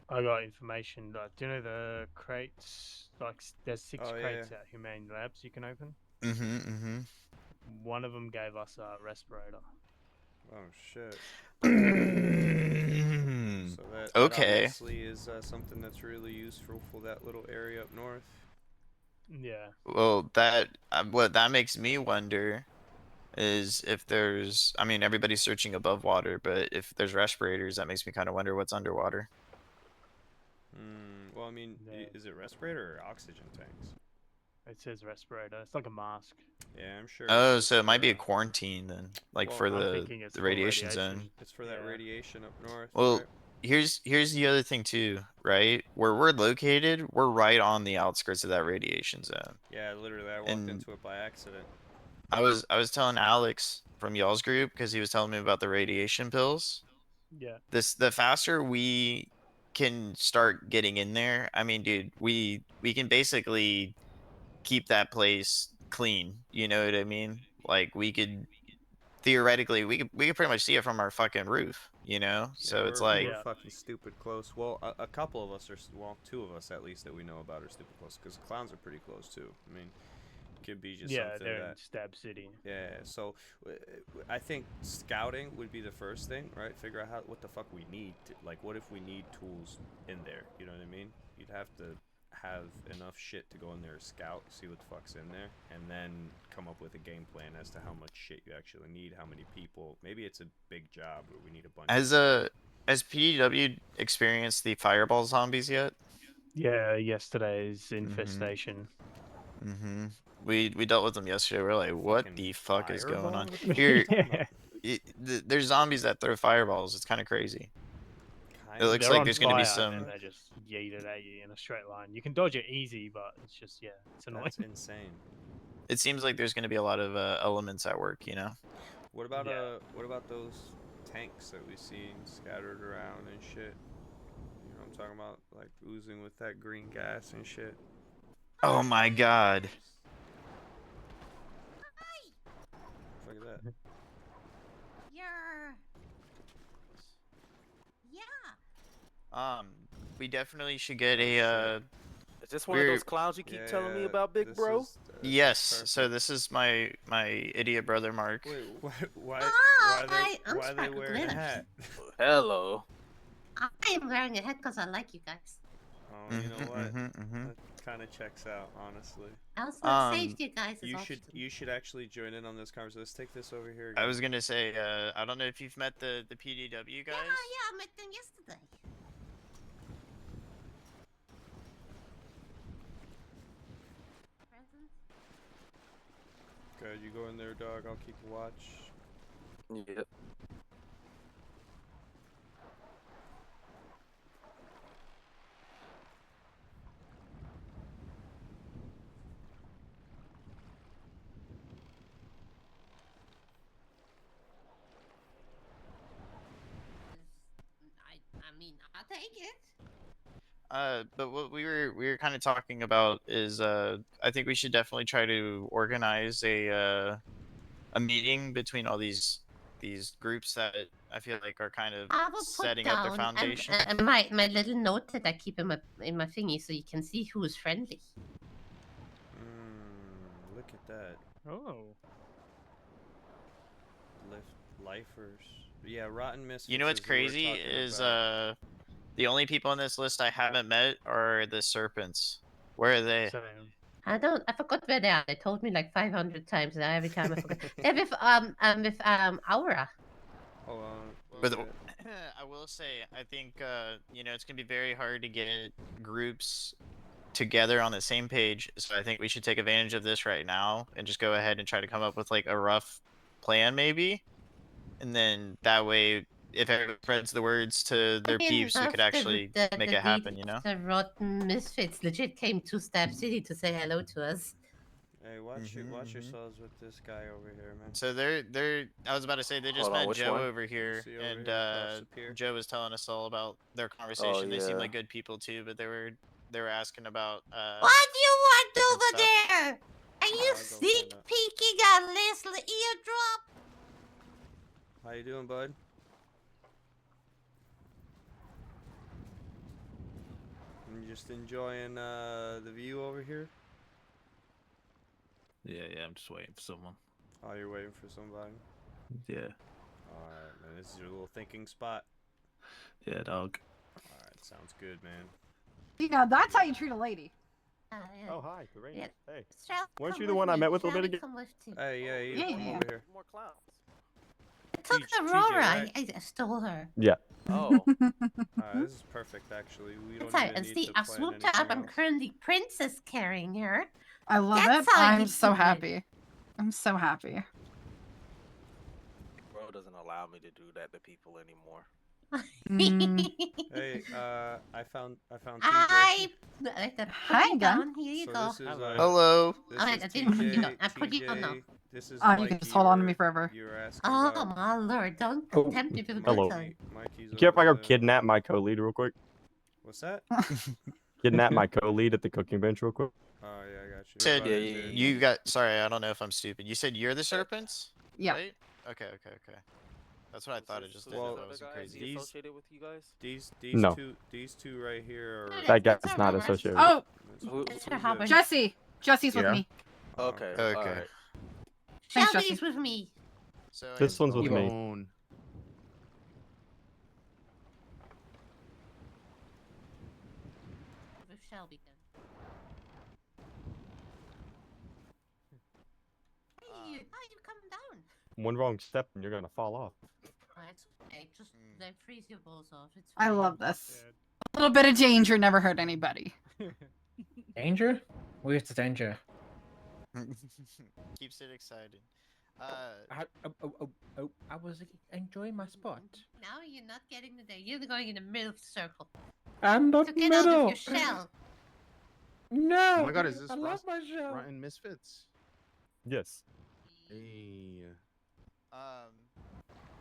[SPEAKER 3] got information. Like, do you know the crates? Like, there's 6
[SPEAKER 2] Oh yeah.
[SPEAKER 3] crates at Humane Labs you can open.
[SPEAKER 1] mm-hmm, mm-hmm.
[SPEAKER 3] One of them gave us a respirator.
[SPEAKER 2] Oh shit. So that
[SPEAKER 1] Okay.
[SPEAKER 2] obviously is something that's really useful for that little area up north.
[SPEAKER 3] Yeah.
[SPEAKER 1] Well, what that makes me wonder is if there's, I mean, everybody's searching above water, but if there's respirators, that makes me kind of wonder what's underwater.
[SPEAKER 2] Well, I mean,
[SPEAKER 3] Yeah.
[SPEAKER 2] is it respirator or oxygen tanks?
[SPEAKER 3] It says respirator. It's like a mask.
[SPEAKER 2] Yeah, I'm sure.
[SPEAKER 1] Oh,
[SPEAKER 2] It's
[SPEAKER 1] so it
[SPEAKER 2] for,
[SPEAKER 1] might be a quarantine then, like
[SPEAKER 2] well,
[SPEAKER 1] for
[SPEAKER 3] I'm
[SPEAKER 1] the
[SPEAKER 3] thinking it's
[SPEAKER 1] the
[SPEAKER 3] for
[SPEAKER 1] radiation zone.
[SPEAKER 2] it's for that
[SPEAKER 3] Yeah.
[SPEAKER 2] radiation up north,
[SPEAKER 1] Well,
[SPEAKER 2] right?
[SPEAKER 1] here's the other thing too, right? Where we're located, we're right on the outskirts of that radiation zone.
[SPEAKER 2] Yeah, literally, I walked
[SPEAKER 1] And
[SPEAKER 2] into it by accident.
[SPEAKER 1] I was telling Alex from y'all's group, because he was telling me about the radiation pills.
[SPEAKER 3] Yeah.
[SPEAKER 1] The faster we can start getting in there, I mean, dude, we can basically keep that place clean. You know what I mean? Like we could theoretically we could pretty much see it from our fucking roof.
[SPEAKER 2] Yeah,
[SPEAKER 1] So it's
[SPEAKER 2] we're
[SPEAKER 1] like,
[SPEAKER 3] Yeah.
[SPEAKER 2] fucking stupid close. Well, a couple of us are, well, two of us at least that we know about are stupid close, because clowns are pretty close too. I mean, it could be just
[SPEAKER 3] Yeah,
[SPEAKER 2] something
[SPEAKER 3] they're in
[SPEAKER 2] that.
[SPEAKER 3] Stab City.
[SPEAKER 2] Yeah, so I think scouting would be the first thing, right? Figure out what the fuck we need. Like, what if we need tools in there? You know what I mean? You'd have to have enough shit to go in there, scout, see what the fuck's in there, and then come up with a game plan as to how much shit you actually need, how many people. Maybe it's a big job where we need a bunch
[SPEAKER 1] has
[SPEAKER 2] of people.
[SPEAKER 1] Has PDW experienced the fireball zombies yet?
[SPEAKER 3] Yeah, yesterday's infestation.
[SPEAKER 1] Mm-hmm. We dealt with them yesterday. We're like, what
[SPEAKER 2] Fucking
[SPEAKER 1] the fuck is going
[SPEAKER 2] fireball?
[SPEAKER 1] on?
[SPEAKER 2] What the
[SPEAKER 1] Here,
[SPEAKER 2] fuck are you talking
[SPEAKER 1] there's zombies that throw fireballs. It's kind of crazy.
[SPEAKER 2] about?
[SPEAKER 1] It looks
[SPEAKER 3] They're
[SPEAKER 1] like
[SPEAKER 3] on
[SPEAKER 1] there's gonna be
[SPEAKER 3] fire
[SPEAKER 1] some.
[SPEAKER 3] and they just yeet it at you in a straight line. You can dodge it easy, but it's just it's annoying.
[SPEAKER 2] That's insane.
[SPEAKER 1] It seems like there's gonna be a lot of elements at work. You know.
[SPEAKER 2] What about
[SPEAKER 3] Yeah.
[SPEAKER 2] what about those tanks that we seen scattered around and shit? You know what I'm talking about? Like oozing with that green gas and shit.
[SPEAKER 1] Oh my god.
[SPEAKER 2] Fuck is that?
[SPEAKER 5] You're. Yeah.
[SPEAKER 1] We definitely should get
[SPEAKER 2] Oh,
[SPEAKER 1] a
[SPEAKER 2] shit.
[SPEAKER 4] Is this one of
[SPEAKER 1] We're-
[SPEAKER 4] those clowns you keep telling me
[SPEAKER 2] Yeah,
[SPEAKER 4] about, big
[SPEAKER 2] this
[SPEAKER 4] bro?
[SPEAKER 2] is-
[SPEAKER 1] Yes. So
[SPEAKER 2] perfect.
[SPEAKER 1] this is my idiot brother Mark.
[SPEAKER 2] Wait, why
[SPEAKER 5] I'm
[SPEAKER 2] why they
[SPEAKER 5] Sparkle
[SPEAKER 2] wearing a
[SPEAKER 5] Glitter.
[SPEAKER 2] hat?
[SPEAKER 4] Hello.
[SPEAKER 5] I am wearing a hat because I like you guys.
[SPEAKER 2] Oh, you know what?
[SPEAKER 1] Mm-hmm.
[SPEAKER 2] That kind of checks out, honestly.
[SPEAKER 5] I also have saved
[SPEAKER 1] Um,
[SPEAKER 5] you guys as
[SPEAKER 2] You should actually join in on this conversation. Let's take this over here.
[SPEAKER 1] I
[SPEAKER 2] Again.
[SPEAKER 1] was gonna say, I don't know if you've met the PDW guys.
[SPEAKER 5] Yeah, I met them yesterday. Present?
[SPEAKER 2] Good, you go in there, dog. I'll keep a watch.
[SPEAKER 4] Yep.
[SPEAKER 5] I mean, I'll take it.
[SPEAKER 1] But what we were kind of talking about is, I think we should definitely try to organize a meeting between all these groups that I feel like are kind of
[SPEAKER 5] I will put
[SPEAKER 1] setting up their
[SPEAKER 5] down
[SPEAKER 1] foundation.
[SPEAKER 5] my little note that I keep in my thingy so you can see who's friendly.
[SPEAKER 2] Look at that.
[SPEAKER 3] Oh.
[SPEAKER 2] Lifers. Yeah, Rotten Misfits.
[SPEAKER 1] You know what's
[SPEAKER 2] is who we're
[SPEAKER 1] crazy
[SPEAKER 2] talking
[SPEAKER 1] is
[SPEAKER 2] about.
[SPEAKER 1] the only people on this list I haven't met are the serpents. Where are they?
[SPEAKER 3] Same.
[SPEAKER 5] I forgot where they are. They told me like 500 times and every time I forgot. They're with Aura.
[SPEAKER 2] Hold on.
[SPEAKER 1] But
[SPEAKER 2] Yeah.
[SPEAKER 1] I will say, I think you know, it's gonna be very hard to get groups together on the same page. So I think we should take advantage of this right now and just go ahead and try to come up with like a rough plan, maybe, and then that way, if everyone spreads the words to their peeps, we could actually make it happen. You know.
[SPEAKER 5] The Rotten Misfits legit came to Stab City to say hello to us.
[SPEAKER 2] Hey, watch
[SPEAKER 1] Mhm.
[SPEAKER 2] yourselves with this guy over here, man.
[SPEAKER 1] So they're. I was about to say they just
[SPEAKER 4] Hold on,
[SPEAKER 1] met
[SPEAKER 4] which
[SPEAKER 1] Joe
[SPEAKER 4] one?
[SPEAKER 1] over here,
[SPEAKER 2] See over
[SPEAKER 1] and
[SPEAKER 2] here across the pier?
[SPEAKER 1] Joe was telling us all about their conversation. They seem
[SPEAKER 4] yeah.
[SPEAKER 1] like good people too, but they were asking about.
[SPEAKER 5] What do you want
[SPEAKER 1] different
[SPEAKER 5] over
[SPEAKER 1] stuff.
[SPEAKER 5] there? Are you
[SPEAKER 2] I'll go
[SPEAKER 5] sneak
[SPEAKER 2] find out.
[SPEAKER 5] peeking on Leslie Eardrop?
[SPEAKER 2] How you doing, bud? You just enjoying the view over here?
[SPEAKER 7] Yeah, I'm just waiting for someone.
[SPEAKER 2] Oh, you're waiting for somebody.
[SPEAKER 7] Yeah,
[SPEAKER 2] Alright, man. This is your little thinking spot.
[SPEAKER 7] yeah, dog.
[SPEAKER 2] Alright, sounds good, man.
[SPEAKER 8] You know, that's how you treat a lady.
[SPEAKER 5] Yeah.
[SPEAKER 9] Oh, hi, Karina.
[SPEAKER 5] Yeah.
[SPEAKER 9] Hey.
[SPEAKER 5] Shall
[SPEAKER 9] Weren't
[SPEAKER 5] come
[SPEAKER 9] you the
[SPEAKER 5] with
[SPEAKER 9] one I
[SPEAKER 5] me.
[SPEAKER 9] met with a
[SPEAKER 5] Shall
[SPEAKER 9] little
[SPEAKER 5] we
[SPEAKER 9] bit ago?
[SPEAKER 5] come with you?
[SPEAKER 2] Hey, yeah,
[SPEAKER 8] Yeah,
[SPEAKER 2] come
[SPEAKER 8] yeah.
[SPEAKER 2] over here.
[SPEAKER 4] More clowns.
[SPEAKER 5] I took
[SPEAKER 2] TJ,
[SPEAKER 5] Aurora.
[SPEAKER 2] right?
[SPEAKER 5] I stole her.
[SPEAKER 9] Yeah.
[SPEAKER 4] Oh.
[SPEAKER 2] Alright, this is perfect, actually. We don't
[SPEAKER 5] Sorry,
[SPEAKER 2] even
[SPEAKER 5] and
[SPEAKER 2] need
[SPEAKER 5] see,
[SPEAKER 2] to
[SPEAKER 5] I
[SPEAKER 2] plan
[SPEAKER 5] swooped her up.
[SPEAKER 2] anything
[SPEAKER 5] I'm
[SPEAKER 2] else.
[SPEAKER 5] currently princess carrying her.
[SPEAKER 8] I love
[SPEAKER 5] That's
[SPEAKER 8] it.
[SPEAKER 5] how
[SPEAKER 8] I'm
[SPEAKER 5] you
[SPEAKER 8] so
[SPEAKER 5] do it.
[SPEAKER 8] happy. I'm so happy.
[SPEAKER 4] Bro doesn't allow me to do that to people anymore.
[SPEAKER 8] Mm.
[SPEAKER 2] Hey, I found TJ.
[SPEAKER 5] I let them put
[SPEAKER 8] Hi
[SPEAKER 5] you
[SPEAKER 8] again.
[SPEAKER 5] down. Here you
[SPEAKER 2] So
[SPEAKER 5] go.
[SPEAKER 2] this is
[SPEAKER 1] Hello.
[SPEAKER 2] This
[SPEAKER 5] Alright,
[SPEAKER 2] is
[SPEAKER 5] I didn't put you down.
[SPEAKER 2] TJ.
[SPEAKER 5] I put you down now.
[SPEAKER 2] TJ. This is
[SPEAKER 8] Oh, you
[SPEAKER 2] Mikey.
[SPEAKER 8] can just hold on to me forever.
[SPEAKER 2] You were asking
[SPEAKER 5] Oh
[SPEAKER 2] about
[SPEAKER 5] my lord! Don't
[SPEAKER 9] Oh,
[SPEAKER 5] tempt me with a
[SPEAKER 9] hello.
[SPEAKER 5] good time.
[SPEAKER 2] Mikey's
[SPEAKER 9] You care if I go
[SPEAKER 2] over there.
[SPEAKER 9] kidnap my co-lead real quick?
[SPEAKER 2] What's that?
[SPEAKER 9] Kidnap my co-lead at the cooking bench real quick?
[SPEAKER 2] Oh yeah, I got you.
[SPEAKER 1] Said
[SPEAKER 2] Right
[SPEAKER 4] Yeah,
[SPEAKER 2] there.
[SPEAKER 1] you got. Sorry, I don't know if I'm stupid. You said you're the serpents.
[SPEAKER 8] Yeah.
[SPEAKER 1] Right? Okay. That's what I thought. It just didn't know
[SPEAKER 2] Well,
[SPEAKER 1] if I was crazy.
[SPEAKER 2] These-
[SPEAKER 4] associated with you guys?
[SPEAKER 2] These
[SPEAKER 9] No.
[SPEAKER 2] these two right here are.
[SPEAKER 5] No,
[SPEAKER 9] That
[SPEAKER 5] that's
[SPEAKER 9] guy's
[SPEAKER 5] our
[SPEAKER 9] not
[SPEAKER 5] Roberts.
[SPEAKER 9] associated.
[SPEAKER 8] Oh,
[SPEAKER 4] Who,
[SPEAKER 5] That's
[SPEAKER 4] who's
[SPEAKER 5] her
[SPEAKER 4] it?
[SPEAKER 5] husband.
[SPEAKER 8] Jesse's with
[SPEAKER 1] Yeah.
[SPEAKER 8] me.
[SPEAKER 2] Oh,
[SPEAKER 4] Okay.
[SPEAKER 1] Okay.
[SPEAKER 4] Alright.
[SPEAKER 8] Thanks,
[SPEAKER 5] Shelby's
[SPEAKER 8] Jesse.
[SPEAKER 5] with me.
[SPEAKER 1] So I
[SPEAKER 9] This
[SPEAKER 1] guess-
[SPEAKER 9] one's with me.
[SPEAKER 7] Alone.
[SPEAKER 5] With Shelby then. Hey, how you come down?
[SPEAKER 9] One wrong step and you're gonna fall off.
[SPEAKER 5] Oh, it's okay. Just then freeze your balls off. It's
[SPEAKER 8] I
[SPEAKER 5] fine.
[SPEAKER 8] love this.
[SPEAKER 3] Dude.
[SPEAKER 8] A little bit of danger never hurt anybody.
[SPEAKER 10] Danger? Where's the danger?
[SPEAKER 1] Keeps it exciting.
[SPEAKER 10] I was enjoying my spot.
[SPEAKER 5] Now you're not getting the day. You're going in the middle of the circle.
[SPEAKER 10] I'm not
[SPEAKER 5] So get out of your shell.
[SPEAKER 10] No.
[SPEAKER 11] Oh my god, is this
[SPEAKER 10] I love my shell.
[SPEAKER 11] Rotten Misfits?
[SPEAKER 9] Yes.
[SPEAKER 11] Hey.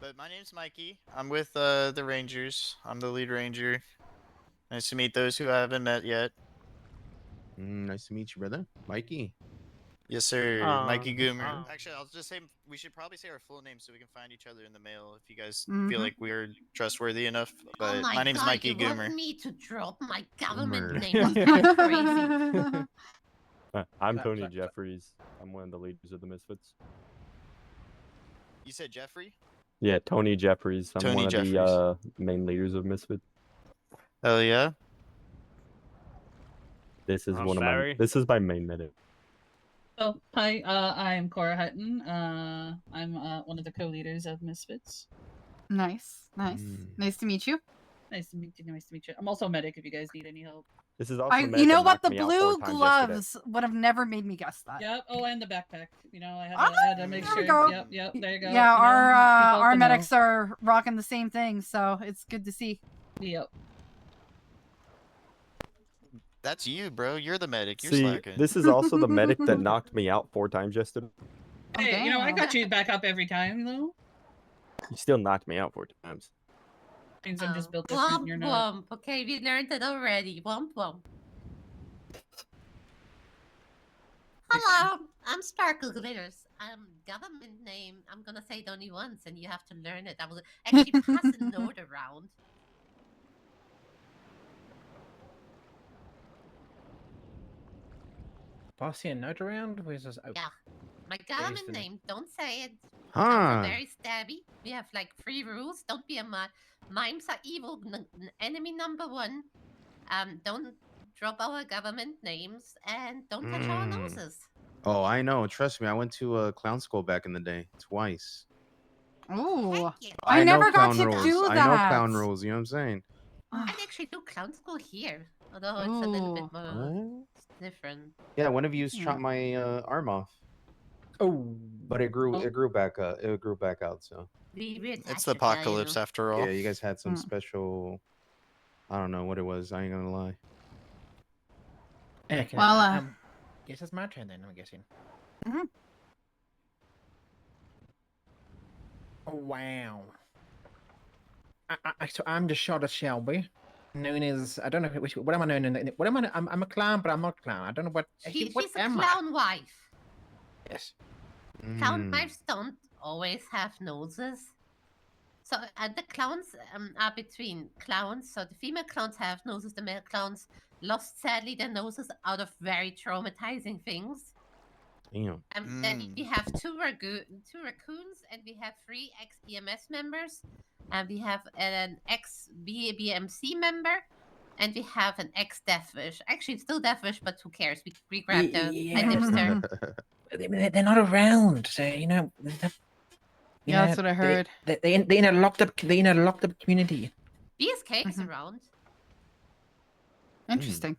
[SPEAKER 1] But my name's Mikey. I'm with the Rangers. I'm the lead ranger. Nice to meet those who I haven't met yet.
[SPEAKER 11] Nice to meet you, brother. Mikey.
[SPEAKER 1] Yes, sir. Mikey Goomer.
[SPEAKER 3] um,
[SPEAKER 1] Actually, I'll just say we should probably say our full name so we can find each other in the mail if you guys
[SPEAKER 8] Mhm.
[SPEAKER 1] feel like we're trustworthy enough. But
[SPEAKER 5] Oh
[SPEAKER 1] my name's
[SPEAKER 5] God,
[SPEAKER 1] Mikey
[SPEAKER 5] you
[SPEAKER 1] Goomer.
[SPEAKER 5] want me to drop my government
[SPEAKER 11] Goomer.
[SPEAKER 5] name? That's crazy.
[SPEAKER 9] I'm
[SPEAKER 10] So-
[SPEAKER 9] Tony
[SPEAKER 10] so-
[SPEAKER 9] Jeffries. I'm one of the leaders of the Misfits.
[SPEAKER 1] You said Jeffrey?
[SPEAKER 9] Yeah, Tony Jeffries. I'm
[SPEAKER 1] Tony
[SPEAKER 9] one of
[SPEAKER 1] Jeffries.
[SPEAKER 9] the main leaders of Misfits.
[SPEAKER 1] Hell yeah.
[SPEAKER 9] This is
[SPEAKER 3] I'm
[SPEAKER 9] one
[SPEAKER 3] Barry.
[SPEAKER 9] of my. This is my main medic.
[SPEAKER 12] Oh, hi. I'm Cora Hutton. I'm one of the co-leaders of Misfits.
[SPEAKER 8] Nice. Nice to meet you.
[SPEAKER 12] Nice to meet you. Nice to meet you. I'm also a medic if you guys need any help.
[SPEAKER 9] This is also. the
[SPEAKER 8] You
[SPEAKER 9] medic
[SPEAKER 8] know
[SPEAKER 9] that
[SPEAKER 8] what? The
[SPEAKER 9] knocked me out
[SPEAKER 8] blue
[SPEAKER 9] 4 times yesterday.
[SPEAKER 8] gloves would have never made me guess that.
[SPEAKER 12] Yep. Oh, and the backpack. You know, I had,
[SPEAKER 8] Ah,
[SPEAKER 12] I had to make
[SPEAKER 8] there we
[SPEAKER 12] sure.
[SPEAKER 8] go.
[SPEAKER 12] Yep. There you go.
[SPEAKER 8] Yeah,
[SPEAKER 12] you know,
[SPEAKER 8] our
[SPEAKER 12] people to know.
[SPEAKER 8] medics are rocking the same thing, so it's good to see.
[SPEAKER 12] Yep.
[SPEAKER 1] That's you, bro. You're the medic. You're
[SPEAKER 9] See,
[SPEAKER 1] slacking.
[SPEAKER 9] this is also the medic that knocked me out 4 times yesterday.
[SPEAKER 12] Hey, you know, I
[SPEAKER 8] damn.
[SPEAKER 12] got you back up every time, though.
[SPEAKER 9] He still knocked me out 4 times.
[SPEAKER 12] Means I'm just built different.
[SPEAKER 5] Womp
[SPEAKER 12] And you're not.
[SPEAKER 5] womp. Okay, we learned it already. Womp womp. Hello, I'm Sparkle Glitters. Government name, I'm gonna say it only once and you have to learn it. I will actually pass a note around.
[SPEAKER 10] Passing a note around? Where's this? Oh.
[SPEAKER 5] Yeah. My government
[SPEAKER 10] the-
[SPEAKER 5] name, don't say it.
[SPEAKER 11] Huh.
[SPEAKER 5] Very stabby. We have like 3 rules. Don't be a mimes are evil. Enemy number 1. Don't drop our government names and don't touch our noses.
[SPEAKER 11] Oh, I know. Trust me. I went to clown school back in the day. Twice.
[SPEAKER 8] Ooh.
[SPEAKER 5] Heck yeah.
[SPEAKER 8] I
[SPEAKER 11] know
[SPEAKER 8] never got
[SPEAKER 11] clown
[SPEAKER 8] to
[SPEAKER 11] rules.
[SPEAKER 8] do
[SPEAKER 11] I know clown
[SPEAKER 8] that.
[SPEAKER 11] rules. You know what I'm saying?
[SPEAKER 5] I'd actually do clown school here, although it's a little bit
[SPEAKER 8] Ooh.
[SPEAKER 5] more
[SPEAKER 11] What?
[SPEAKER 5] different.
[SPEAKER 11] Yeah, one of you shot my arm off,
[SPEAKER 10] Oh.
[SPEAKER 11] but it grew.
[SPEAKER 5] Oh.
[SPEAKER 11] It grew back. It grew back out. So
[SPEAKER 5] We
[SPEAKER 1] It's
[SPEAKER 5] attach
[SPEAKER 1] the
[SPEAKER 5] it there, you
[SPEAKER 1] apocalypse
[SPEAKER 5] know.
[SPEAKER 1] after all.
[SPEAKER 11] yeah, you guys had some
[SPEAKER 8] Hmm.
[SPEAKER 11] special. I don't know what it was. I ain't gonna lie.
[SPEAKER 10] Okay.
[SPEAKER 8] Well,
[SPEAKER 10] Guess it's my turn then. I'm guessing.
[SPEAKER 8] Mhm.
[SPEAKER 10] Oh wow. So I'm the shot of Shelby, known as I don't know what am I known in what am I? I'm a clown, but I'm not a clown. I don't know what.
[SPEAKER 5] She's
[SPEAKER 10] what
[SPEAKER 5] a
[SPEAKER 10] am I?
[SPEAKER 5] clown wife.
[SPEAKER 10] Yes.
[SPEAKER 5] Clown
[SPEAKER 11] Mm.
[SPEAKER 5] wives don't always have noses. So the clowns are between clowns. So the female clowns have noses. The male clowns lost sadly their noses out of very traumatizing things.
[SPEAKER 11] Damn.
[SPEAKER 5] Then we have 2 raccoons, and we have 3 ex-EMS members, and we have an ex-BMC member, and we have an ex-Deathwish. Actually, it's still Deathwish, but who cares? We grabbed the hipster.
[SPEAKER 10] They're not around, so you know.
[SPEAKER 8] Yeah, that's what I heard.
[SPEAKER 10] They in a locked up. They in a locked up community.
[SPEAKER 5] BSK is
[SPEAKER 8] Mhm.
[SPEAKER 5] around.
[SPEAKER 8] Interesting.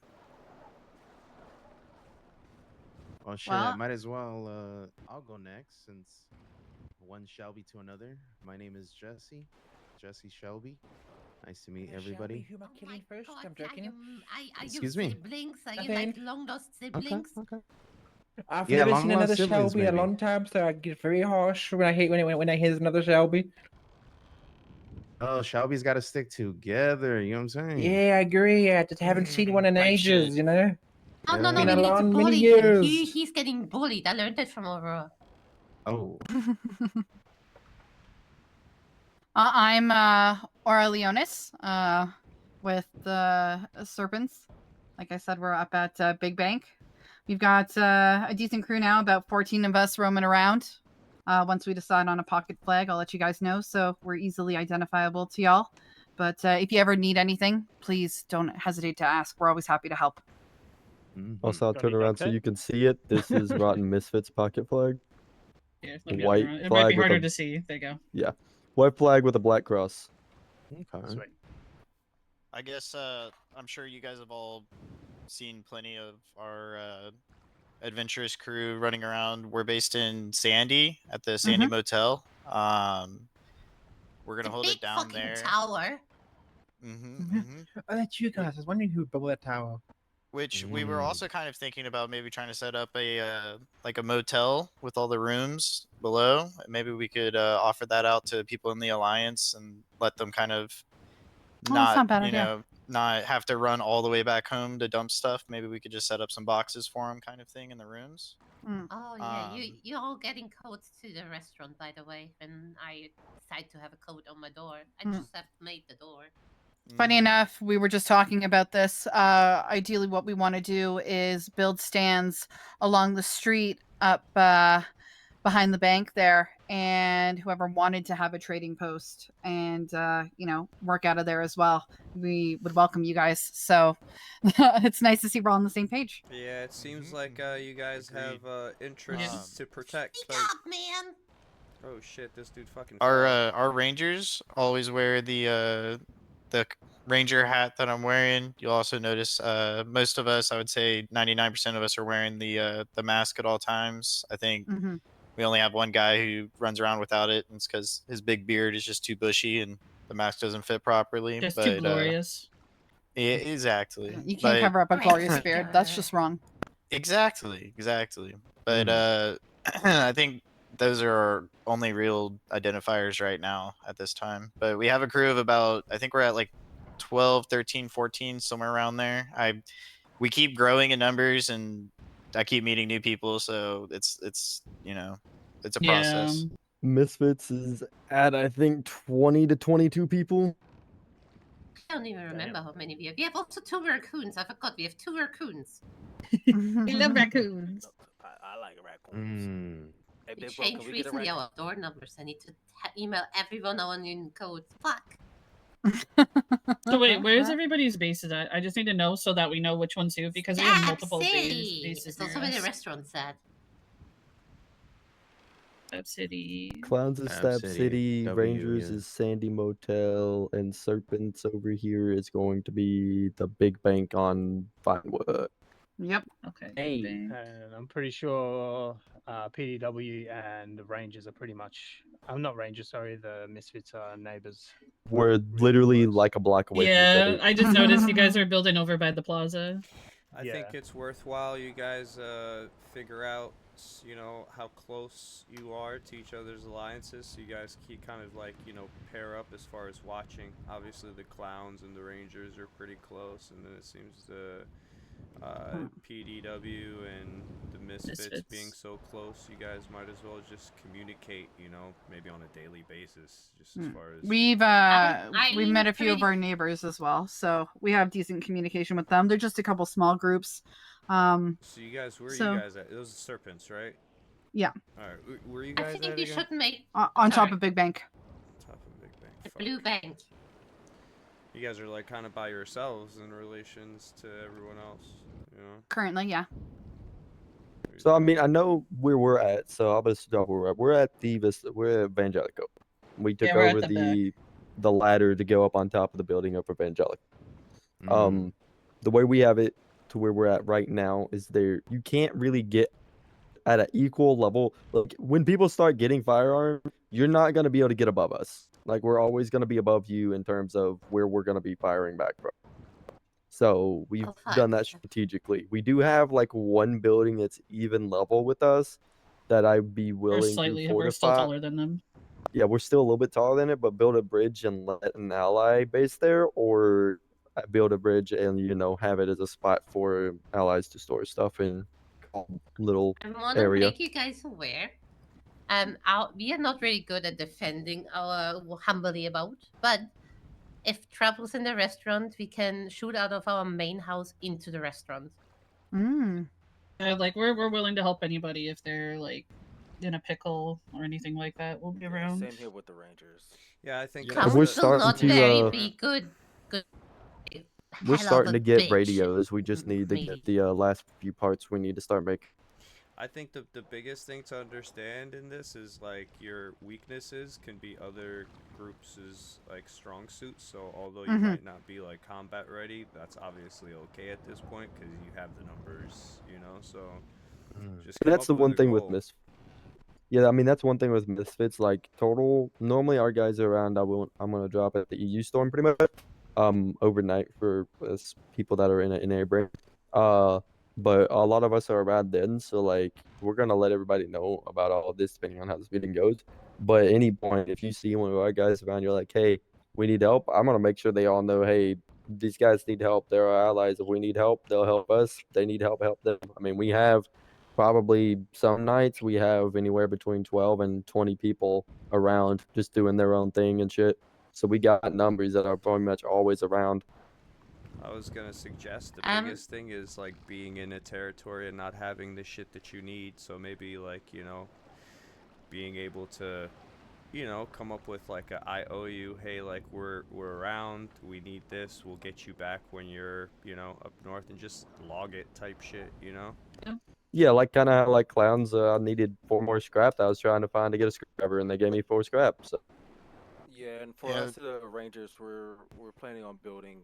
[SPEAKER 11] Oh shit! I
[SPEAKER 8] Well-
[SPEAKER 11] might as well. I'll go next since one Shelby to another. My name is Jesse. Jesse Shelby. Nice to meet everybody.
[SPEAKER 10] Who am I
[SPEAKER 5] Oh
[SPEAKER 10] killing
[SPEAKER 5] my
[SPEAKER 10] first?
[SPEAKER 5] God,
[SPEAKER 10] I'm joking.
[SPEAKER 5] are you
[SPEAKER 11] Excuse me?
[SPEAKER 5] siblings? Are you
[SPEAKER 10] Nothing.
[SPEAKER 5] like long lost siblings?
[SPEAKER 11] Okay.
[SPEAKER 10] I've
[SPEAKER 11] Yeah,
[SPEAKER 10] never
[SPEAKER 11] long
[SPEAKER 10] seen
[SPEAKER 11] lost
[SPEAKER 10] another
[SPEAKER 11] siblings,
[SPEAKER 10] Shelby in a
[SPEAKER 11] maybe.
[SPEAKER 10] long time, so I get very harsh when I hear another Shelby.
[SPEAKER 11] Oh, Shelby's got to stick together. You know what I'm saying?
[SPEAKER 10] Yeah, I agree. I just haven't seen one in
[SPEAKER 1] Type
[SPEAKER 10] ages,
[SPEAKER 1] shit.
[SPEAKER 10] you know.
[SPEAKER 5] Oh no,
[SPEAKER 11] Yeah.
[SPEAKER 5] no,
[SPEAKER 10] Been
[SPEAKER 5] we
[SPEAKER 10] a
[SPEAKER 5] need to
[SPEAKER 10] long many
[SPEAKER 5] bully him.
[SPEAKER 10] years.
[SPEAKER 5] He's getting bullied. I learned it from Aurora.
[SPEAKER 11] Oh.
[SPEAKER 8] I'm Aura Leonis, with the Serpents. Like I said, we're up at Big Bank. We've got a decent crew now, about 14 of us roaming around. Once we decide on a pocket flag, I'll let you guys know, so we're easily identifiable to y'all. But if you ever need anything, please don't hesitate to ask. We're always happy to help.
[SPEAKER 11] Mhm.
[SPEAKER 9] Also, I'll
[SPEAKER 3] Got
[SPEAKER 9] turn
[SPEAKER 3] any
[SPEAKER 9] around so
[SPEAKER 3] accent?
[SPEAKER 9] you can see it. This is Rotten Misfits pocket flag.
[SPEAKER 12] Yeah, it's not good.
[SPEAKER 9] White
[SPEAKER 12] It might
[SPEAKER 9] flag
[SPEAKER 12] be
[SPEAKER 9] with
[SPEAKER 12] harder
[SPEAKER 9] a-
[SPEAKER 12] to see. There you go.
[SPEAKER 9] White flag with a black cross. Okay.
[SPEAKER 3] Sweet.
[SPEAKER 1] I guess I'm sure you guys have all seen plenty of our adventurous crew running around. We're based in Sandy at the Sandy Motel. We're gonna hold
[SPEAKER 5] Big
[SPEAKER 1] it down
[SPEAKER 5] fucking
[SPEAKER 1] there.
[SPEAKER 5] tower.
[SPEAKER 10] Oh, that's you guys. I was wondering who built that tower.
[SPEAKER 1] Which we were also kind of thinking about maybe trying to set up a like a motel with all the rooms below. Maybe we could offer that out to people in the alliance and let them kind of
[SPEAKER 8] Oh, that's not bad
[SPEAKER 1] you
[SPEAKER 8] idea.
[SPEAKER 1] know, not have to run all the way back home to dump stuff. Maybe we could just set up some boxes for them, kind of thing, in the rooms.
[SPEAKER 5] Oh yeah, you all getting codes to the restaurant, by the way. When I decide to have a code on my door, I just have made the door.
[SPEAKER 8] Funny enough, we were just talking about this. Ideally, what we want to do is build stands along the street up behind the bank there, and whoever wanted to have a trading post and work out of there as well, we would welcome you guys. So it's nice to see we're all on the same page.
[SPEAKER 2] Yeah, it seems like you guys have interests to protect.
[SPEAKER 5] Speak up, man.
[SPEAKER 2] Oh shit! This dude fucking.
[SPEAKER 1] Our rangers always wear the ranger hat that I'm wearing. You'll also notice most of us, I would say 99% of us, are wearing the mask at all times. I think we only have one guy who runs around without it, and it's because his big beard is just too bushy and the mask doesn't fit properly.
[SPEAKER 12] Just
[SPEAKER 1] but,
[SPEAKER 12] too glorious.
[SPEAKER 1] Yeah, exactly.
[SPEAKER 8] You can't cover up a glorious beard. That's just wrong.
[SPEAKER 1] Exactly. But I think those are our only real identifiers right now at this time. But we have a crew of about, I think we're at like 12, 13, 14, somewhere around there. We keep growing in numbers, and I keep meeting new people, so it's it's a process.
[SPEAKER 9] Misfits is at, I think, 20 to 22 people.
[SPEAKER 5] I don't even remember how many we have. We have also 2 raccoons. I forgot we have 2 raccoons.
[SPEAKER 12] We love raccoons.
[SPEAKER 4] I like raccoons. Hey,
[SPEAKER 5] We
[SPEAKER 4] Big Bro, can
[SPEAKER 5] changed
[SPEAKER 4] we get a
[SPEAKER 5] recently
[SPEAKER 4] raccoon?
[SPEAKER 5] our door numbers. I need to email everyone our new codes. Fuck.
[SPEAKER 12] So wait, where's everybody's bases at? I just need to know so that we know which ones who, because we have
[SPEAKER 5] Stab
[SPEAKER 12] multiple
[SPEAKER 5] City.
[SPEAKER 12] bases
[SPEAKER 5] It's
[SPEAKER 12] near
[SPEAKER 5] also where the
[SPEAKER 12] us.
[SPEAKER 5] restaurant's at.
[SPEAKER 12] Stab City.
[SPEAKER 9] Clowns is Stab City, Rangers is Sandy Motel, and Serpents over here is going to be the big bank on Vinewood.
[SPEAKER 8] Yep.
[SPEAKER 12] Okay.
[SPEAKER 3] Hey. And I'm pretty sure PDW and the Rangers are pretty much. I'm not Rangers, sorry. The Misfits are neighbors.
[SPEAKER 9] We're literally like a block away from each
[SPEAKER 12] Yeah,
[SPEAKER 9] other.
[SPEAKER 12] I just noticed you guys are building over by the plaza.
[SPEAKER 2] I think it's worthwhile you guys figure out, how close you are to each other's alliances, so you guys keep kind of like, pair up as far as watching. Obviously, the Clowns and the Rangers are pretty close, and then it seems the PDW and the Misfits being so close, you guys might as well just communicate, maybe on a daily basis, just as far as...
[SPEAKER 8] We've met a few of our neighbors as well, so we have decent communication with them. They're just a couple small groups.
[SPEAKER 2] So you guys, where are you guys at? Those are Serpents, right?
[SPEAKER 8] Yeah.
[SPEAKER 2] Alright, where are you guys
[SPEAKER 5] I think
[SPEAKER 2] at
[SPEAKER 5] we
[SPEAKER 2] again?
[SPEAKER 5] should make
[SPEAKER 8] on top of Big Bank.
[SPEAKER 2] Top of Big Bang.
[SPEAKER 5] the Blue Bank.
[SPEAKER 2] You guys are like kind of by yourselves in relations to everyone else,
[SPEAKER 8] Currently, yeah.
[SPEAKER 9] So I mean, I know where we're at. So I'll just start where we're at. We're at the Vista. We're at Evangelico. We took
[SPEAKER 12] we're at
[SPEAKER 9] over the ladder to go up on top of the building of Evangelico. The way we have it to where we're at right now is you can't really get at an equal level. Look, when people start getting firearms, you're not gonna be able to get above us. Like, we're always gonna be above you in terms of where we're gonna be firing back from. So we've done that strategically. We do have like one building that's even level with us that I'd be
[SPEAKER 12] We're
[SPEAKER 9] willing
[SPEAKER 12] slightly,
[SPEAKER 9] to
[SPEAKER 12] we're still
[SPEAKER 9] fortify.
[SPEAKER 12] taller than them.
[SPEAKER 9] Yeah, we're still a little bit taller than it, but build a bridge and let an ally base there, or build a bridge and have it as a spot for allies to store stuff in a little
[SPEAKER 5] I want to
[SPEAKER 9] area.
[SPEAKER 5] make you guys aware. We are not really good at defending our humbly about, but if trouble's in the restaurant, we can shoot out of our main house into the restaurant.
[SPEAKER 12] Like we're willing to help anybody if they're like in a pickle or anything like that. We'll be around.
[SPEAKER 4] Same here with the Rangers.
[SPEAKER 2] Yeah, I think
[SPEAKER 9] we're starting
[SPEAKER 5] not
[SPEAKER 9] to
[SPEAKER 5] very be good.
[SPEAKER 9] we're
[SPEAKER 5] hell of
[SPEAKER 9] starting
[SPEAKER 5] a
[SPEAKER 9] to get
[SPEAKER 5] bitch.
[SPEAKER 9] radios. We just need to get the last few parts we need to start making.
[SPEAKER 2] I think the biggest thing to understand in this is like your weaknesses can be other groups' like strong suits. So although you might not be like combat ready, that's obviously okay at this point because you have the numbers, you know. So just come
[SPEAKER 9] That's
[SPEAKER 2] up
[SPEAKER 9] the
[SPEAKER 2] with
[SPEAKER 9] one
[SPEAKER 2] a
[SPEAKER 9] thing with
[SPEAKER 2] goal.
[SPEAKER 9] Misfits. Yeah, I mean that's one thing with Misfits. Like total, normally our guys are around. I'm gonna drop at the EU storm pretty much. Overnight for us people that are in air break. But a lot of us are around then, so like we're gonna let everybody know about all of this depending on how this meeting goes. But at any point, if you see one of our guys around, you're like, hey, we need help. I'm gonna make sure they all know, hey, these guys need help. They're our allies. If we need help, they'll help us. They need help, help them. I mean, we have probably some nights we have anywhere between 12 and 20 people around just doing their own thing and shit. So we got numbers that are pretty much always around.
[SPEAKER 2] I was gonna suggest the biggest thing is like being in a territory and not having the shit that you need. So maybe like, you know, being able to, you know, come up with like a I owe you, hey, like we're around, we need this, we'll get you back when you're, you know, up north, and just log it type shit, you know.
[SPEAKER 9] Yeah, like kind of like clowns. I needed 4 more scrap that I was trying to find to get a screwdriver, and they gave me 4 scrap. So
[SPEAKER 4] Yeah, and for us, the Rangers, we're planning on building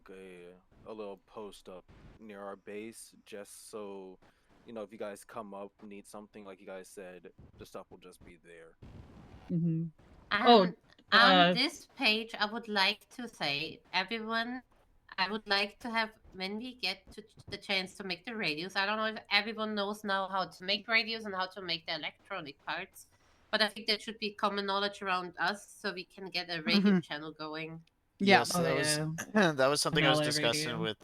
[SPEAKER 4] a little post up near our base, just so, you know, if you guys come up need something, like you guys said, the stuff will just be there.
[SPEAKER 12] Mm-hmm.
[SPEAKER 5] And on this page, I would like to say, everyone, I would like to have, when we get to the chance to make the radios, I don't know if everyone knows now how to make radios and how to make the electronic parts, but I think that should be common knowledge around us so we can get a radio channel going.
[SPEAKER 1] Yes,
[SPEAKER 12] Oh,
[SPEAKER 1] that was
[SPEAKER 12] yeah.
[SPEAKER 1] that was something I was
[SPEAKER 12] LA
[SPEAKER 1] discussing
[SPEAKER 12] radio.
[SPEAKER 1] with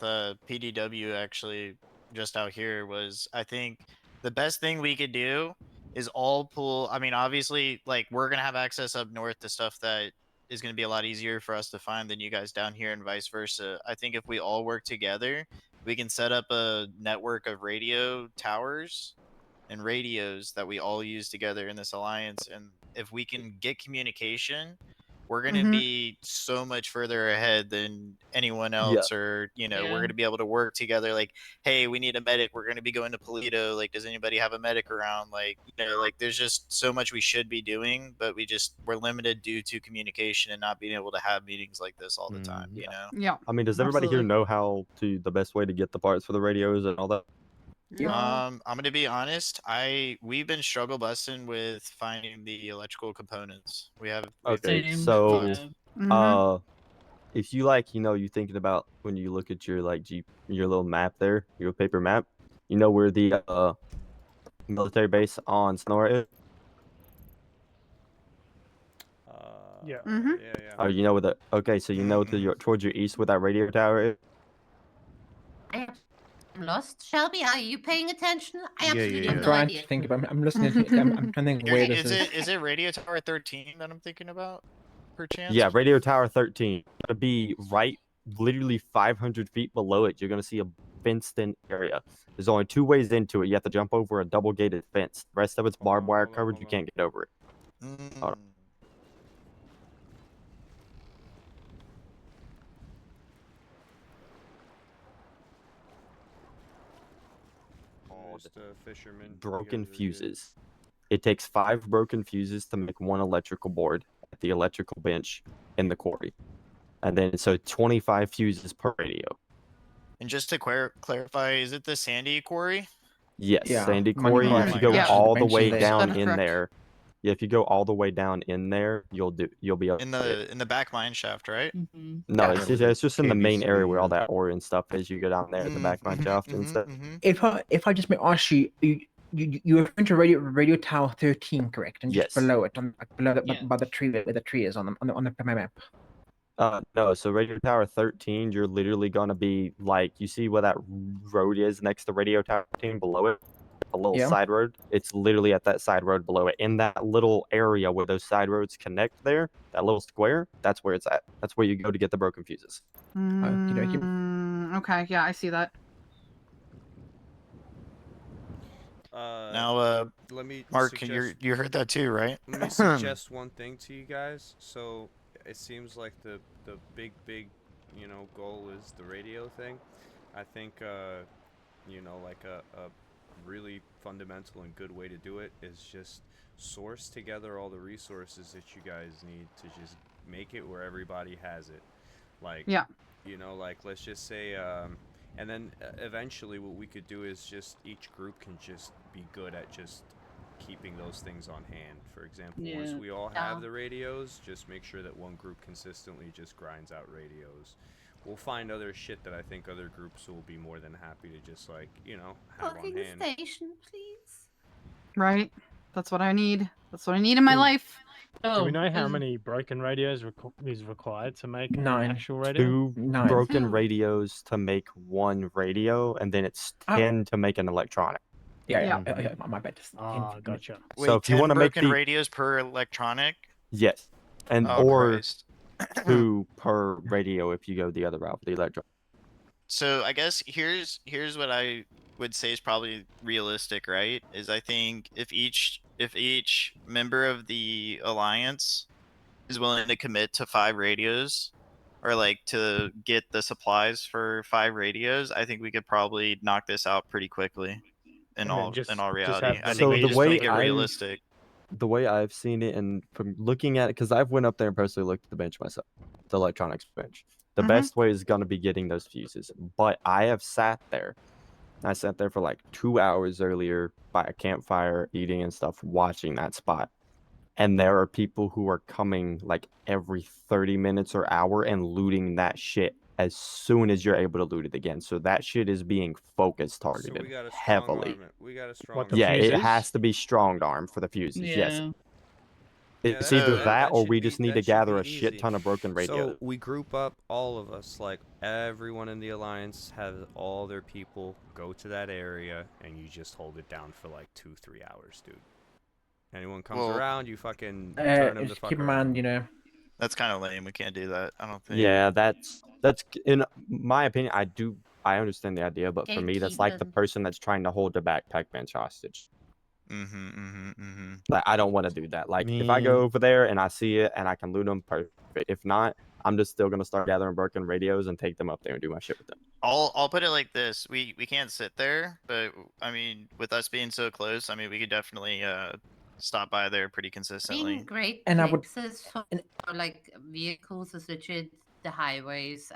[SPEAKER 1] PDW actually just out here. Was I think the best thing we could do is all pull. I mean, obviously, like we're gonna have access up north to stuff that is gonna be a lot easier for us to find than you guys down here, and vice versa. I think if we all work together, we can set up a network of radio towers and radios that we all use together in this alliance. And if we can get communication, we're going to be so much further ahead than anyone else. Or, you know, we're going to be able to work together. Like, hey, we need a medic. We're going to be going to Polito. Like, does anybody have a medic around? Like, you know, like there's just so much we should be doing, but we're limited due to communication and not being able to have meetings like this all the time, you know?
[SPEAKER 8] Yeah.
[SPEAKER 9] I mean, does everybody here know how to the best way to get the parts for the radios and all that?
[SPEAKER 1] I'm gonna be honest. We've been struggle busting with finding the electrical components. We've
[SPEAKER 9] Okay,
[SPEAKER 1] been
[SPEAKER 9] so
[SPEAKER 1] fucked.
[SPEAKER 9] if you like, you know, you thinking about when you look at your like your little map there, your paper map, you know where the military base on Sonora is?
[SPEAKER 3] Yeah.
[SPEAKER 2] Yeah.
[SPEAKER 9] Oh, you know where the okay, so you know to your towards your east where that radio tower is?
[SPEAKER 5] I'm lost. Shelby, are you paying attention? I
[SPEAKER 11] Yeah,
[SPEAKER 5] absolutely
[SPEAKER 11] yeah,
[SPEAKER 5] have
[SPEAKER 11] yeah.
[SPEAKER 5] no
[SPEAKER 10] trying
[SPEAKER 5] idea.
[SPEAKER 10] to think about. I'm listening. I'm trying to think where this is.
[SPEAKER 1] Is it Radio Tower 13 that I'm thinking about, perchance?
[SPEAKER 9] Yeah, radio tower 13. Gonna be right, literally 500 feet below it. You're gonna see a fenced-in area. There's only 2 ways into it. You have to jump over a double-gated fence. The rest of it's barbed wire covered. You can't get over it. Hold on.
[SPEAKER 2] Just a fisherman.
[SPEAKER 9] Broken fuses. It takes 5 broken fuses to make 1 electrical board at the electrical bench in the quarry. And then so 25 fuses per radio.
[SPEAKER 1] And just to clarify, is it the Sandy Quarry?
[SPEAKER 9] Yes,
[SPEAKER 10] Yeah,
[SPEAKER 9] Sandy
[SPEAKER 10] money
[SPEAKER 9] Quarry.
[SPEAKER 10] part
[SPEAKER 9] If
[SPEAKER 10] to
[SPEAKER 9] you
[SPEAKER 10] the
[SPEAKER 9] go
[SPEAKER 10] bench- to the
[SPEAKER 9] all the
[SPEAKER 10] bench
[SPEAKER 9] way
[SPEAKER 10] there.
[SPEAKER 9] down
[SPEAKER 8] That's
[SPEAKER 9] in
[SPEAKER 8] correct.
[SPEAKER 9] there, yeah, if you go all the way down in there, you'll be able
[SPEAKER 1] In
[SPEAKER 9] to
[SPEAKER 1] the back mine shaft, right?
[SPEAKER 12] Mm-hmm.
[SPEAKER 9] No,
[SPEAKER 10] Yeah.
[SPEAKER 9] it's just in the main
[SPEAKER 11] KBC,
[SPEAKER 9] area where all
[SPEAKER 11] yeah.
[SPEAKER 9] that ore and stuff is. You go down there at the back mine shaft and stuff.
[SPEAKER 10] If I just may ask you, you were referring to radio tower 13, correct? And just
[SPEAKER 9] Yes.
[SPEAKER 10] below it, below
[SPEAKER 12] Yeah.
[SPEAKER 10] by the tree where the tree is on the map.
[SPEAKER 9] No, so Radio Tower 13, you're literally gonna be like, you see where that road is next to Radio Tower 13 below it? A little
[SPEAKER 10] Yeah.
[SPEAKER 9] side road. It's literally at that side road below it. In that little area where those side roads connect there, that little square, that's where it's at. That's where you go to get the broken fuses.
[SPEAKER 8] Okay, yeah, I see that.
[SPEAKER 1] Now,
[SPEAKER 2] let me
[SPEAKER 1] Mark,
[SPEAKER 2] suggest,
[SPEAKER 1] you heard that too, right?
[SPEAKER 2] Let me suggest one thing to you guys. So it seems like the big you know goal is the radio thing. I think you know like a really fundamental and good way to do it is just source together all the resources that you guys need to just make it where everybody has it. Like,
[SPEAKER 8] Yeah.
[SPEAKER 2] you know, like let's just say, and then eventually what we could do is just each group can just be good at just keeping those things on hand. For example, once
[SPEAKER 12] Yeah.
[SPEAKER 2] we all have the radios, just make sure that one group consistently just grinds out radios. We'll find other shit that I think other groups will be more than happy to just like, you know, have on
[SPEAKER 5] Booking
[SPEAKER 2] hand.
[SPEAKER 5] station, please.
[SPEAKER 8] Right. That's what I need. That's what I need in my life.
[SPEAKER 3] Do we
[SPEAKER 12] Oh,
[SPEAKER 3] know how many broken radios is required to make an
[SPEAKER 10] 9.
[SPEAKER 3] actual radio?
[SPEAKER 9] 2
[SPEAKER 10] 9.
[SPEAKER 9] broken
[SPEAKER 5] 2.
[SPEAKER 9] radios to make 1 radio, and then it's
[SPEAKER 10] Oh.
[SPEAKER 9] 10 to make an electronic.
[SPEAKER 10] Yeah,
[SPEAKER 3] Yeah.
[SPEAKER 10] my bad.
[SPEAKER 3] Ah, gotcha.
[SPEAKER 9] So
[SPEAKER 1] Wait,
[SPEAKER 9] if you
[SPEAKER 1] 10
[SPEAKER 9] want to make
[SPEAKER 1] broken
[SPEAKER 9] the
[SPEAKER 1] radios per electronic?
[SPEAKER 9] yes, and
[SPEAKER 1] Oh,
[SPEAKER 9] or
[SPEAKER 1] Christ.
[SPEAKER 9] 2 per radio if you go the other route, the electronic.
[SPEAKER 1] So I guess here's what I would say is probably realistic, right? Is I think if each member of the alliance is willing to commit to 5 radios, or like to get the supplies for 5 radios, I think we could probably knock this out pretty quickly. In
[SPEAKER 3] And then
[SPEAKER 1] all
[SPEAKER 3] just
[SPEAKER 1] reality,
[SPEAKER 3] have
[SPEAKER 1] I
[SPEAKER 3] the
[SPEAKER 1] think we
[SPEAKER 9] So the
[SPEAKER 1] just make
[SPEAKER 9] way
[SPEAKER 1] it
[SPEAKER 9] I've
[SPEAKER 1] realistic.
[SPEAKER 9] the way I've seen it, and from looking at it, because I've went up there and personally looked at the bench myself, the electronics bench. The
[SPEAKER 8] Mhm.
[SPEAKER 9] best way is going to be getting those fuses. But I have sat there. I sat there for like 2 hours earlier by a campfire, eating and stuff, watching that spot. And there are people who are coming like every 30 minutes or hour and looting that shit as soon as you're able to loot it again. So that shit is being focused,
[SPEAKER 2] So
[SPEAKER 9] targeted
[SPEAKER 2] we got a strong
[SPEAKER 9] heavily.
[SPEAKER 2] arm. We got a strong
[SPEAKER 3] What, the
[SPEAKER 9] Yeah, it
[SPEAKER 3] fuses?
[SPEAKER 9] has to be strong arm for the fuses. Yes.
[SPEAKER 12] Yeah.
[SPEAKER 2] Yeah,
[SPEAKER 9] It's
[SPEAKER 1] that-
[SPEAKER 9] either
[SPEAKER 1] that-
[SPEAKER 9] that or
[SPEAKER 2] should
[SPEAKER 9] we
[SPEAKER 2] be-
[SPEAKER 9] just need
[SPEAKER 2] that
[SPEAKER 9] to
[SPEAKER 2] should
[SPEAKER 9] gather
[SPEAKER 2] be
[SPEAKER 9] a shit
[SPEAKER 2] easy.
[SPEAKER 9] ton of broken radios.
[SPEAKER 2] So we group up all of us, like everyone in the alliance has all their people go to that area, and you just hold it down for like 2-3 hours, dude. Anyone comes
[SPEAKER 1] Well,
[SPEAKER 2] around, you fucking turn them the
[SPEAKER 10] Just
[SPEAKER 2] fuck
[SPEAKER 10] keep in
[SPEAKER 2] around.
[SPEAKER 10] mind, you know.
[SPEAKER 1] That's kind of lame. We can't do that. I don't think.
[SPEAKER 9] Yeah, that's in my opinion. I understand the idea, but for me, that's like the
[SPEAKER 5] Gatekeeping.
[SPEAKER 9] person that's trying to hold the backpack bench hostage.
[SPEAKER 1] Mm-hmm.
[SPEAKER 9] Like I don't want to do that. Like if I go over there and I see it and I can loot them, perfect. If not, I'm just still gonna start gathering broken radios and take them up there and do my shit with them.
[SPEAKER 1] I'll put it like this: we can't sit there, but I mean, with us being so close, I mean, we could definitely stop by there pretty consistently.
[SPEAKER 5] Being great
[SPEAKER 10] And I would-
[SPEAKER 5] places for like vehicles is legit the highways.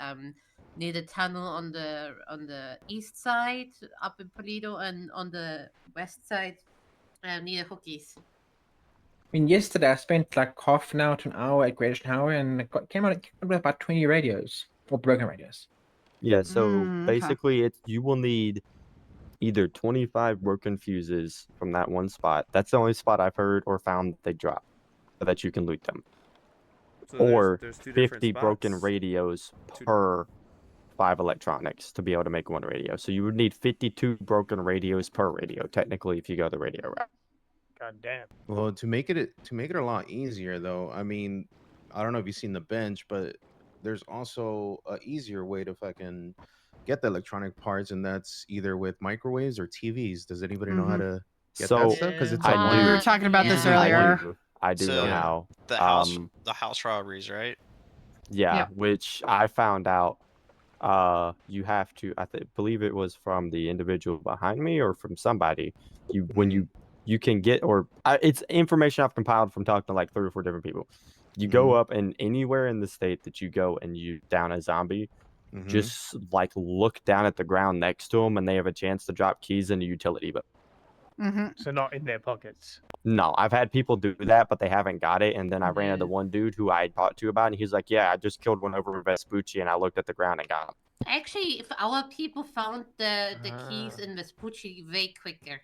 [SPEAKER 5] Near the tunnel on the east side up in Polido, and on the west side near Hookies.
[SPEAKER 10] I mean, yesterday I spent like half an hour to an hour at Great Tower and came out with about 20 radios or broken radios.
[SPEAKER 9] Yeah. So
[SPEAKER 8] Okay.
[SPEAKER 9] basically, you will need either 25 broken fuses from that one spot. That's the only spot I've heard or found that they drop, so that you can loot them.
[SPEAKER 2] So
[SPEAKER 9] Or
[SPEAKER 2] there's 2 different
[SPEAKER 9] 50 broken
[SPEAKER 2] spots.
[SPEAKER 9] radios per 5 electronics to be able to make 1 radio. So you would need 52 broken radios per radio, technically, if you go the radio route.
[SPEAKER 3] God damn.
[SPEAKER 11] Well, to make it a lot easier, though, I mean, I don't know if you've seen the bench, but there's also a easier way to fucking get the electronic parts, and that's either with microwaves or TVs. Does anybody know how to get
[SPEAKER 9] So,
[SPEAKER 11] that stuff? Because it's
[SPEAKER 9] I
[SPEAKER 11] like
[SPEAKER 9] do.
[SPEAKER 8] We were
[SPEAKER 11] one.
[SPEAKER 8] talking about this
[SPEAKER 5] Yeah.
[SPEAKER 8] earlier.
[SPEAKER 9] I do know
[SPEAKER 1] So,
[SPEAKER 9] how.
[SPEAKER 1] The house robberies, right?
[SPEAKER 9] Yeah,
[SPEAKER 8] Yep.
[SPEAKER 9] which I found out. You have to. Believe it was from the individual behind me or from somebody. You can get, or it's information I've compiled from talking to like 3 or 4 different people. You go up, and anywhere in the state that you go and you down a zombie, just like look down at the ground next to them, and they have a chance to drop keys in a utility belt.
[SPEAKER 3] So not in their pockets.
[SPEAKER 9] No, I've had people do that, but they haven't got it. And then I ran into
[SPEAKER 12] Yeah.
[SPEAKER 9] one dude who I talked to about it, and he's like, "Yeah, I just killed one over in Vespucci, and I looked at the ground and got him."
[SPEAKER 5] Actually, if our people found the keys in Vespucci way quicker.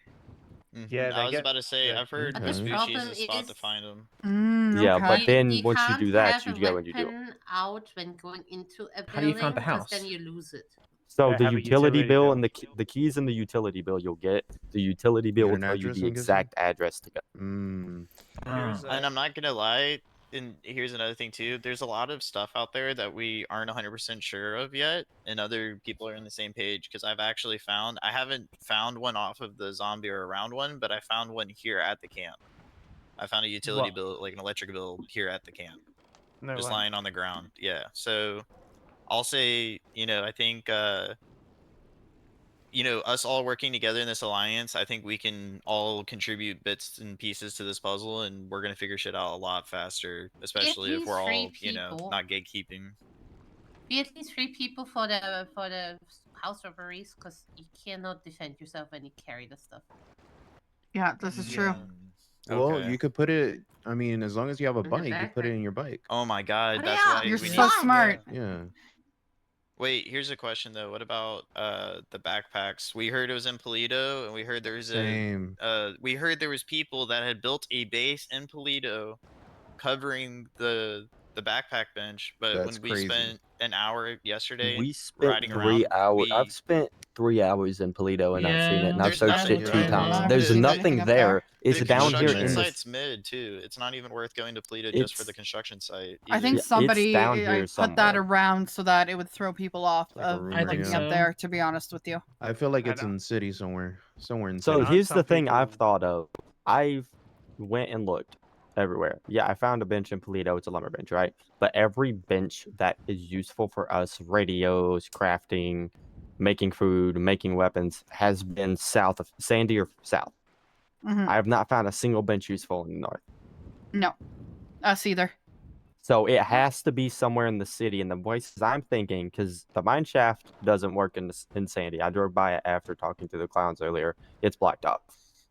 [SPEAKER 3] Yeah,
[SPEAKER 1] I was about to say,
[SPEAKER 3] yeah.
[SPEAKER 1] I've heard
[SPEAKER 5] But the
[SPEAKER 1] Vespucci is
[SPEAKER 5] problem
[SPEAKER 1] a spot to
[SPEAKER 5] is-
[SPEAKER 1] find them.
[SPEAKER 9] Yeah,
[SPEAKER 8] Okay.
[SPEAKER 9] but then
[SPEAKER 5] You
[SPEAKER 9] once you
[SPEAKER 5] can't
[SPEAKER 9] do that,
[SPEAKER 5] have
[SPEAKER 9] you
[SPEAKER 5] a
[SPEAKER 9] go and you do it.
[SPEAKER 5] weapon out when going into a
[SPEAKER 10] How do you
[SPEAKER 5] building,
[SPEAKER 10] find the
[SPEAKER 5] because then
[SPEAKER 10] house?
[SPEAKER 5] you lose it.
[SPEAKER 9] So
[SPEAKER 3] Yeah,
[SPEAKER 9] the
[SPEAKER 3] have a
[SPEAKER 9] utility
[SPEAKER 3] utility
[SPEAKER 9] bill
[SPEAKER 3] bill.
[SPEAKER 9] and the keys in the utility bill you'll get. The utility bill will
[SPEAKER 11] an
[SPEAKER 9] tell you
[SPEAKER 11] address,
[SPEAKER 9] the
[SPEAKER 11] I'm guessing?
[SPEAKER 9] exact address to go.
[SPEAKER 2] Here's
[SPEAKER 1] And I'm not gonna lie, and here's another thing too. There's a lot of stuff out there that we aren't 100% sure of yet, and other people are on the same page. Because I haven't found one off of the zombie or around one, but I found one here at the camp. I found a utility
[SPEAKER 3] What?
[SPEAKER 1] bill, like an electric bill, here at the camp,
[SPEAKER 3] No
[SPEAKER 1] just
[SPEAKER 3] way.
[SPEAKER 1] lying on the ground. Yeah. So I'll say, I think you know, us all working together in this alliance, I think we can all contribute bits and pieces to this puzzle, and we're gonna figure shit out a lot faster, especially if
[SPEAKER 5] least
[SPEAKER 1] we're
[SPEAKER 5] 3
[SPEAKER 1] all, you know,
[SPEAKER 5] people.
[SPEAKER 1] not gatekeeping.
[SPEAKER 5] Be at least 3 people for the house robberies, because you cannot defend yourself when you carry the stuff.
[SPEAKER 8] Yeah, this is true.
[SPEAKER 11] Well,
[SPEAKER 1] Okay.
[SPEAKER 11] you could put it. I mean, as long as you have a
[SPEAKER 5] In the
[SPEAKER 11] bike, you put it
[SPEAKER 5] backpack.
[SPEAKER 11] in your bike.
[SPEAKER 1] Oh my god,
[SPEAKER 5] Oh,
[SPEAKER 1] that's
[SPEAKER 5] yeah.
[SPEAKER 1] why
[SPEAKER 8] You're
[SPEAKER 1] we
[SPEAKER 8] so
[SPEAKER 1] need.
[SPEAKER 8] smart.
[SPEAKER 11] Yeah.
[SPEAKER 1] Wait, here's a question though. What about the backpacks? We heard it was in Polito, and we heard there was
[SPEAKER 11] Same.
[SPEAKER 1] we heard there was people that had built a base in Polito covering the backpack bench, but
[SPEAKER 11] That's
[SPEAKER 1] when we
[SPEAKER 11] crazy.
[SPEAKER 1] spent an hour yesterday
[SPEAKER 9] We spent
[SPEAKER 1] riding
[SPEAKER 9] 3
[SPEAKER 1] around,
[SPEAKER 9] hours. I've
[SPEAKER 1] we
[SPEAKER 9] spent 3 hours in Polito and I've seen it, and I've
[SPEAKER 1] there's
[SPEAKER 9] searched
[SPEAKER 1] nothing.
[SPEAKER 9] it
[SPEAKER 11] Yeah,
[SPEAKER 9] 2
[SPEAKER 11] I
[SPEAKER 9] times.
[SPEAKER 11] know.
[SPEAKER 9] There's
[SPEAKER 1] The-
[SPEAKER 9] nothing
[SPEAKER 8] up
[SPEAKER 9] there.
[SPEAKER 8] there.
[SPEAKER 9] It's
[SPEAKER 1] the
[SPEAKER 9] down here
[SPEAKER 1] construction
[SPEAKER 9] in the.
[SPEAKER 1] site's mid too. It's not even worth going to Polito just for the
[SPEAKER 9] It's
[SPEAKER 1] construction site.
[SPEAKER 8] I think
[SPEAKER 1] either.
[SPEAKER 9] Yeah, it's
[SPEAKER 8] somebody
[SPEAKER 9] down here
[SPEAKER 8] put that
[SPEAKER 9] somewhere.
[SPEAKER 8] around so that it would throw people off
[SPEAKER 11] Like a
[SPEAKER 8] of
[SPEAKER 11] rumor,
[SPEAKER 12] I think
[SPEAKER 8] looking
[SPEAKER 11] yeah.
[SPEAKER 8] up
[SPEAKER 12] so.
[SPEAKER 8] there. To be honest with you.
[SPEAKER 11] I feel like
[SPEAKER 3] I
[SPEAKER 11] it's
[SPEAKER 3] don't-
[SPEAKER 11] in the city somewhere. Somewhere in the
[SPEAKER 9] So
[SPEAKER 11] city.
[SPEAKER 3] aren't
[SPEAKER 9] here's
[SPEAKER 3] some
[SPEAKER 9] the thing I've
[SPEAKER 3] people-
[SPEAKER 9] thought of. I've went and looked everywhere. Yeah, I found a bench in Polito. It's a lumber bench, right? But every bench that is useful for us, radios, crafting, making food, making weapons, has been south of Sandy or south.
[SPEAKER 8] Mhm.
[SPEAKER 9] I have not found a single bench useful in the north.
[SPEAKER 8] No, us either.
[SPEAKER 9] So it has to be somewhere in the city. And the voices I'm thinking, because the mine shaft doesn't work in Sandy. I drove by it after talking to the clowns earlier. It's blocked off.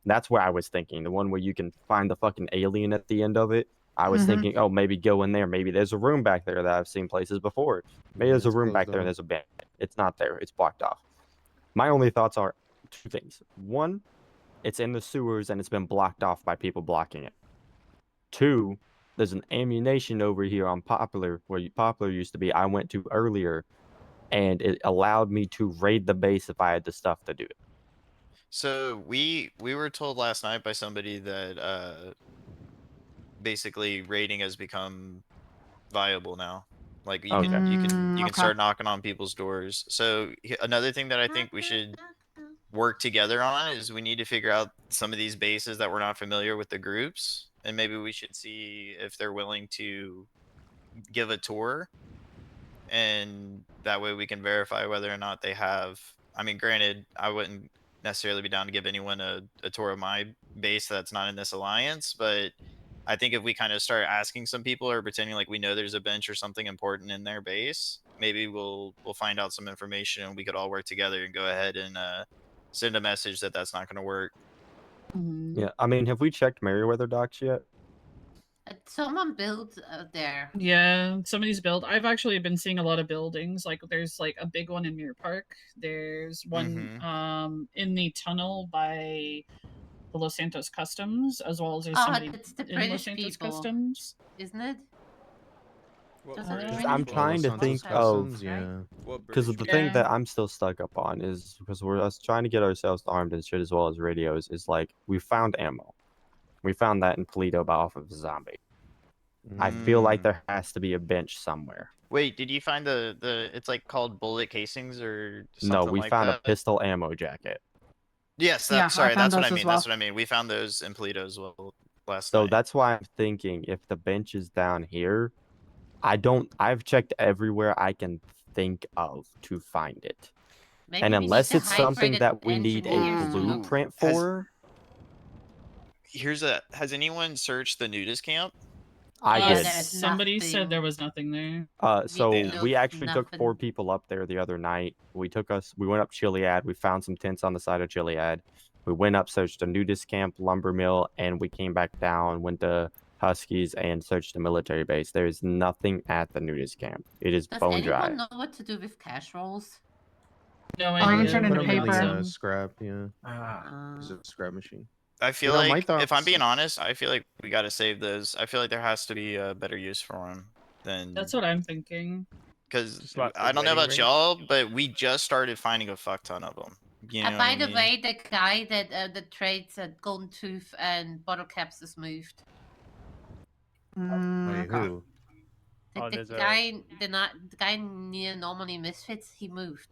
[SPEAKER 9] That's where I was thinking. The one where you can find the fucking alien at the end of it. I was
[SPEAKER 8] Mhm.
[SPEAKER 9] thinking, oh, maybe go in there. Maybe there's a room back there that I've seen places before. Maybe there's a
[SPEAKER 11] It's
[SPEAKER 9] room
[SPEAKER 11] closed
[SPEAKER 9] back there and
[SPEAKER 11] off.
[SPEAKER 9] there's a bench. It's not there. It's blocked off. My only thoughts are 2 things. 1, it's in the sewers and it's been blocked off by people blocking it. 2, there's an ammunition over here on Poplar, where Poplar used to be. I went to earlier, and it allowed me to raid the base if I had the stuff to do it.
[SPEAKER 1] So we were told last night by somebody that basically raiding has become viable now. Like you
[SPEAKER 9] Okay.
[SPEAKER 1] can
[SPEAKER 8] Okay.
[SPEAKER 1] start knocking on people's doors. So another thing that I think we should work together on is we need to figure out some of these bases that we're not familiar with the groups, and maybe we should see if they're willing to give a tour, and that way we can verify whether or not they have. I mean, granted, I wouldn't necessarily be down to give anyone a tour of my base that's not in this alliance, but I think if we kind of start asking some people or pretending like we know there's a bench or something important in their base, maybe we'll find out some information and we could all work together and go ahead and send a message that that's not going to work.
[SPEAKER 9] Yeah, I mean, have we checked Meriwether docks yet?
[SPEAKER 5] Someone built there.
[SPEAKER 12] Yeah, somebody's built. I've actually been seeing a lot of buildings. Like there's like a big one in Mirror Park. There's one in the tunnel by the Los Santos Customs, as well as there's
[SPEAKER 5] Oh,
[SPEAKER 12] somebody
[SPEAKER 5] it's the
[SPEAKER 12] in Los
[SPEAKER 5] British
[SPEAKER 12] Santos
[SPEAKER 5] people,
[SPEAKER 12] Customs.
[SPEAKER 5] isn't it?
[SPEAKER 2] What
[SPEAKER 5] Those
[SPEAKER 12] Uh,
[SPEAKER 5] are the
[SPEAKER 9] 'Cause
[SPEAKER 5] British
[SPEAKER 9] I'm
[SPEAKER 5] people.
[SPEAKER 9] trying to
[SPEAKER 11] Los
[SPEAKER 9] think
[SPEAKER 11] Santos
[SPEAKER 9] of
[SPEAKER 11] Customs, yeah.
[SPEAKER 2] What
[SPEAKER 9] because
[SPEAKER 2] British
[SPEAKER 9] the
[SPEAKER 2] people?
[SPEAKER 9] thing that I'm still stuck up on is because we're us trying to get ourselves armed and shit as well as radios. Is like we found ammo. We found that in Polito by off of a zombie. I feel like there has to be a bench somewhere.
[SPEAKER 1] Wait, did you find the it's like called bullet casings or something
[SPEAKER 9] No, we
[SPEAKER 1] like
[SPEAKER 9] found
[SPEAKER 1] that?
[SPEAKER 9] a pistol ammo jacket.
[SPEAKER 1] Yes,
[SPEAKER 8] Yeah, I
[SPEAKER 1] sorry,
[SPEAKER 8] found
[SPEAKER 1] that's what I
[SPEAKER 8] those as
[SPEAKER 1] mean.
[SPEAKER 8] well.
[SPEAKER 1] That's what I mean. We found those in Polito as well last
[SPEAKER 9] So
[SPEAKER 1] night.
[SPEAKER 9] that's why I'm thinking if the bench is down here, I've checked everywhere I can think of to find it.
[SPEAKER 5] Maybe
[SPEAKER 9] And
[SPEAKER 5] we need
[SPEAKER 9] unless
[SPEAKER 5] to
[SPEAKER 9] it's
[SPEAKER 5] hire
[SPEAKER 9] something that we need a
[SPEAKER 5] engineers to look.
[SPEAKER 9] blueprint for,
[SPEAKER 1] Has anyone searched the nudist camp?
[SPEAKER 9] I
[SPEAKER 5] Yeah,
[SPEAKER 9] did.
[SPEAKER 5] there's
[SPEAKER 12] Somebody
[SPEAKER 5] nothing.
[SPEAKER 12] said there was nothing there.
[SPEAKER 9] So
[SPEAKER 5] Damn.
[SPEAKER 9] we actually took 4
[SPEAKER 5] Nothing.
[SPEAKER 9] people up there the other night. We went up Chiliad. We found some tents on the side of Chiliad. We went up, searched a nudist camp, lumber mill, and we came back down, went to Huskies, and searched the military base. There is nothing at the nudist camp. It is
[SPEAKER 5] Does
[SPEAKER 9] bone
[SPEAKER 5] anyone
[SPEAKER 9] dry.
[SPEAKER 5] know what to do with cash rolls?
[SPEAKER 12] No
[SPEAKER 8] you can
[SPEAKER 12] idea.
[SPEAKER 8] turn
[SPEAKER 11] Put
[SPEAKER 8] into
[SPEAKER 11] them in the
[SPEAKER 8] paper.
[SPEAKER 11] scrap, yeah.
[SPEAKER 5] Uh,
[SPEAKER 11] Use a scrap machine.
[SPEAKER 1] I feel
[SPEAKER 11] You know, my
[SPEAKER 1] like if I'm
[SPEAKER 11] thoughts-
[SPEAKER 1] being honest, I feel like we got to save those. I feel like there has to be a better use for them than
[SPEAKER 12] That's what I'm thinking.
[SPEAKER 1] because
[SPEAKER 3] Just like the
[SPEAKER 1] I don't know
[SPEAKER 3] wedding
[SPEAKER 1] about
[SPEAKER 3] ring?
[SPEAKER 1] y'all, but we just started finding a fuck ton of them. You know
[SPEAKER 5] by
[SPEAKER 1] what I
[SPEAKER 5] the
[SPEAKER 1] mean?
[SPEAKER 5] way, the guy that trades Golden Tooth and Bottle Caps is moved.
[SPEAKER 11] Wait,
[SPEAKER 8] Okay.
[SPEAKER 11] who?
[SPEAKER 3] Oh,
[SPEAKER 5] The
[SPEAKER 3] there's a-
[SPEAKER 5] guy, the guy near Normally Misfits, he moved.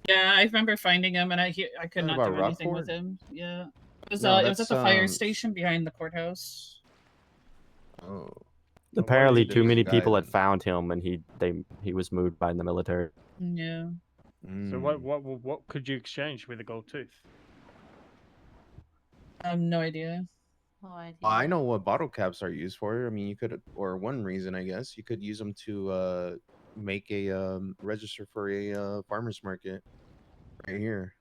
[SPEAKER 12] Yeah, I remember finding him, and I could
[SPEAKER 11] Talking
[SPEAKER 12] not
[SPEAKER 11] about
[SPEAKER 12] do anything with
[SPEAKER 11] Rockport?
[SPEAKER 12] him. Yeah, it was
[SPEAKER 11] No,
[SPEAKER 12] it was at the fire
[SPEAKER 11] that's,
[SPEAKER 12] station behind the courthouse.
[SPEAKER 11] Oh.
[SPEAKER 9] Apparently,
[SPEAKER 11] There's
[SPEAKER 9] too
[SPEAKER 11] a
[SPEAKER 9] many
[SPEAKER 11] guy
[SPEAKER 9] people had
[SPEAKER 11] then.
[SPEAKER 9] found him, and he was moved by the military.
[SPEAKER 12] Yeah.
[SPEAKER 3] So what could you exchange with a gold tooth?
[SPEAKER 12] I have no idea.
[SPEAKER 5] No idea.
[SPEAKER 11] I know what bottle caps are used for. I mean, you could, or one reason, I guess, you could use them to make a register for a farmer's market right here.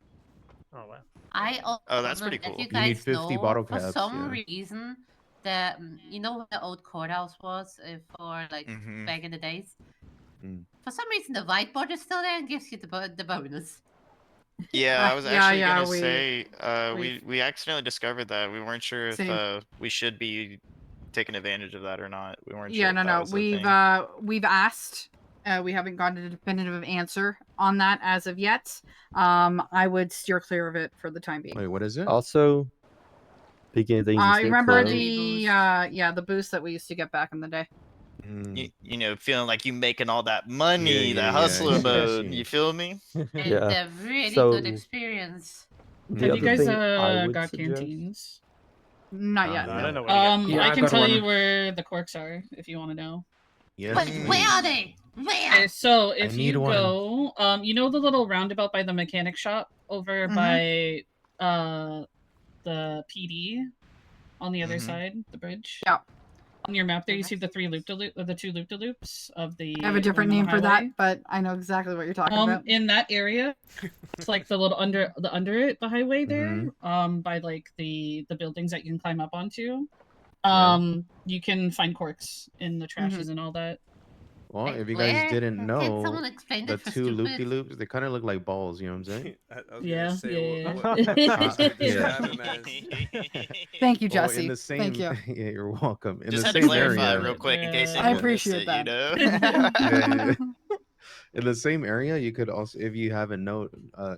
[SPEAKER 3] Oh wow.
[SPEAKER 5] I also
[SPEAKER 1] Oh, that's
[SPEAKER 5] don't know
[SPEAKER 1] pretty
[SPEAKER 5] if
[SPEAKER 1] cool.
[SPEAKER 5] you
[SPEAKER 11] You need
[SPEAKER 5] guys
[SPEAKER 11] 50
[SPEAKER 5] know,
[SPEAKER 11] bottle
[SPEAKER 5] for
[SPEAKER 11] caps,
[SPEAKER 5] some
[SPEAKER 11] yeah.
[SPEAKER 5] reason, the you know where the old courthouse was for like
[SPEAKER 1] Mhm.
[SPEAKER 5] back in the days.
[SPEAKER 11] Mm.
[SPEAKER 5] For some reason, the whiteboard is still there and gives you the bonus.
[SPEAKER 1] Yeah, I was
[SPEAKER 8] Yeah,
[SPEAKER 1] actually
[SPEAKER 8] yeah,
[SPEAKER 1] gonna
[SPEAKER 8] we-
[SPEAKER 1] say,
[SPEAKER 8] we've-
[SPEAKER 1] we accidentally discovered that. We weren't sure if
[SPEAKER 8] Same.
[SPEAKER 1] we should be taking advantage of that or not. We weren't
[SPEAKER 8] Yeah,
[SPEAKER 1] sure
[SPEAKER 8] no,
[SPEAKER 1] if that
[SPEAKER 8] no.
[SPEAKER 1] was the thing.
[SPEAKER 8] We've asked. We haven't gotten a definitive answer on that as of yet. I would steer clear of it for the time being.
[SPEAKER 11] Wait, what is it?
[SPEAKER 9] Also, speaking of things, to
[SPEAKER 8] I
[SPEAKER 9] steer
[SPEAKER 8] remember
[SPEAKER 9] clear of,
[SPEAKER 8] the boost that we used to get back in the day.
[SPEAKER 1] You know, feeling like you making all that money,
[SPEAKER 11] Yeah,
[SPEAKER 1] that
[SPEAKER 11] yeah,
[SPEAKER 1] hustler
[SPEAKER 11] I see, I
[SPEAKER 1] mode.
[SPEAKER 11] see.
[SPEAKER 1] You feel me?
[SPEAKER 5] And
[SPEAKER 9] Yeah.
[SPEAKER 5] they're really
[SPEAKER 9] So-
[SPEAKER 5] good experience.
[SPEAKER 9] the
[SPEAKER 12] Have you
[SPEAKER 9] other
[SPEAKER 12] guys
[SPEAKER 9] thing I would
[SPEAKER 12] got
[SPEAKER 9] suggest-
[SPEAKER 12] canteens?
[SPEAKER 8] Not yet.
[SPEAKER 3] I don't know where to get.
[SPEAKER 10] Yeah,
[SPEAKER 12] I
[SPEAKER 10] I
[SPEAKER 12] can
[SPEAKER 10] got
[SPEAKER 12] tell
[SPEAKER 10] one.
[SPEAKER 12] you where the corks are if you want to know.
[SPEAKER 11] Yes,
[SPEAKER 5] But
[SPEAKER 11] please.
[SPEAKER 5] where are they? Where?
[SPEAKER 12] Okay, so if
[SPEAKER 11] need
[SPEAKER 12] you
[SPEAKER 11] one.
[SPEAKER 12] go, you know the little roundabout by the mechanic shop over by the PD on the other
[SPEAKER 1] Mhm.
[SPEAKER 12] side, the bridge.
[SPEAKER 8] Yeah.
[SPEAKER 12] On your map there, you see the the two loop de loops of the.
[SPEAKER 8] I have a different name for
[SPEAKER 12] highway.
[SPEAKER 8] that, but I know exactly what you're talking about.
[SPEAKER 12] In that area, it's like the little under it, the highway there.
[SPEAKER 11] Mm-hmm.
[SPEAKER 12] By like the buildings that you can climb up onto.
[SPEAKER 11] Yeah.
[SPEAKER 12] You can find corks in the trashes and all that.
[SPEAKER 11] Well,
[SPEAKER 5] Like,
[SPEAKER 11] if you
[SPEAKER 5] where?
[SPEAKER 11] guys didn't
[SPEAKER 5] Can
[SPEAKER 11] know,
[SPEAKER 5] someone explain
[SPEAKER 11] the
[SPEAKER 5] that for
[SPEAKER 11] two
[SPEAKER 5] stupid?
[SPEAKER 11] loopy loops, they kind of look like balls. You know what I'm saying?
[SPEAKER 2] I was
[SPEAKER 12] Yeah,
[SPEAKER 2] gonna say,
[SPEAKER 12] yeah,
[SPEAKER 2] what,
[SPEAKER 12] yeah.
[SPEAKER 2] describe him as.
[SPEAKER 8] Thank you,
[SPEAKER 11] Well,
[SPEAKER 8] Jesse.
[SPEAKER 11] in the same,
[SPEAKER 8] Thank you.
[SPEAKER 11] yeah, you're welcome. In
[SPEAKER 1] Just
[SPEAKER 11] the
[SPEAKER 1] had to
[SPEAKER 11] same
[SPEAKER 1] clarify
[SPEAKER 11] area,
[SPEAKER 1] real quick in case
[SPEAKER 12] Yeah.
[SPEAKER 8] I
[SPEAKER 1] anyone missed
[SPEAKER 8] appreciate
[SPEAKER 1] it, you
[SPEAKER 8] that.
[SPEAKER 1] know?
[SPEAKER 11] yeah. In the same area, you could also, if you haven't know,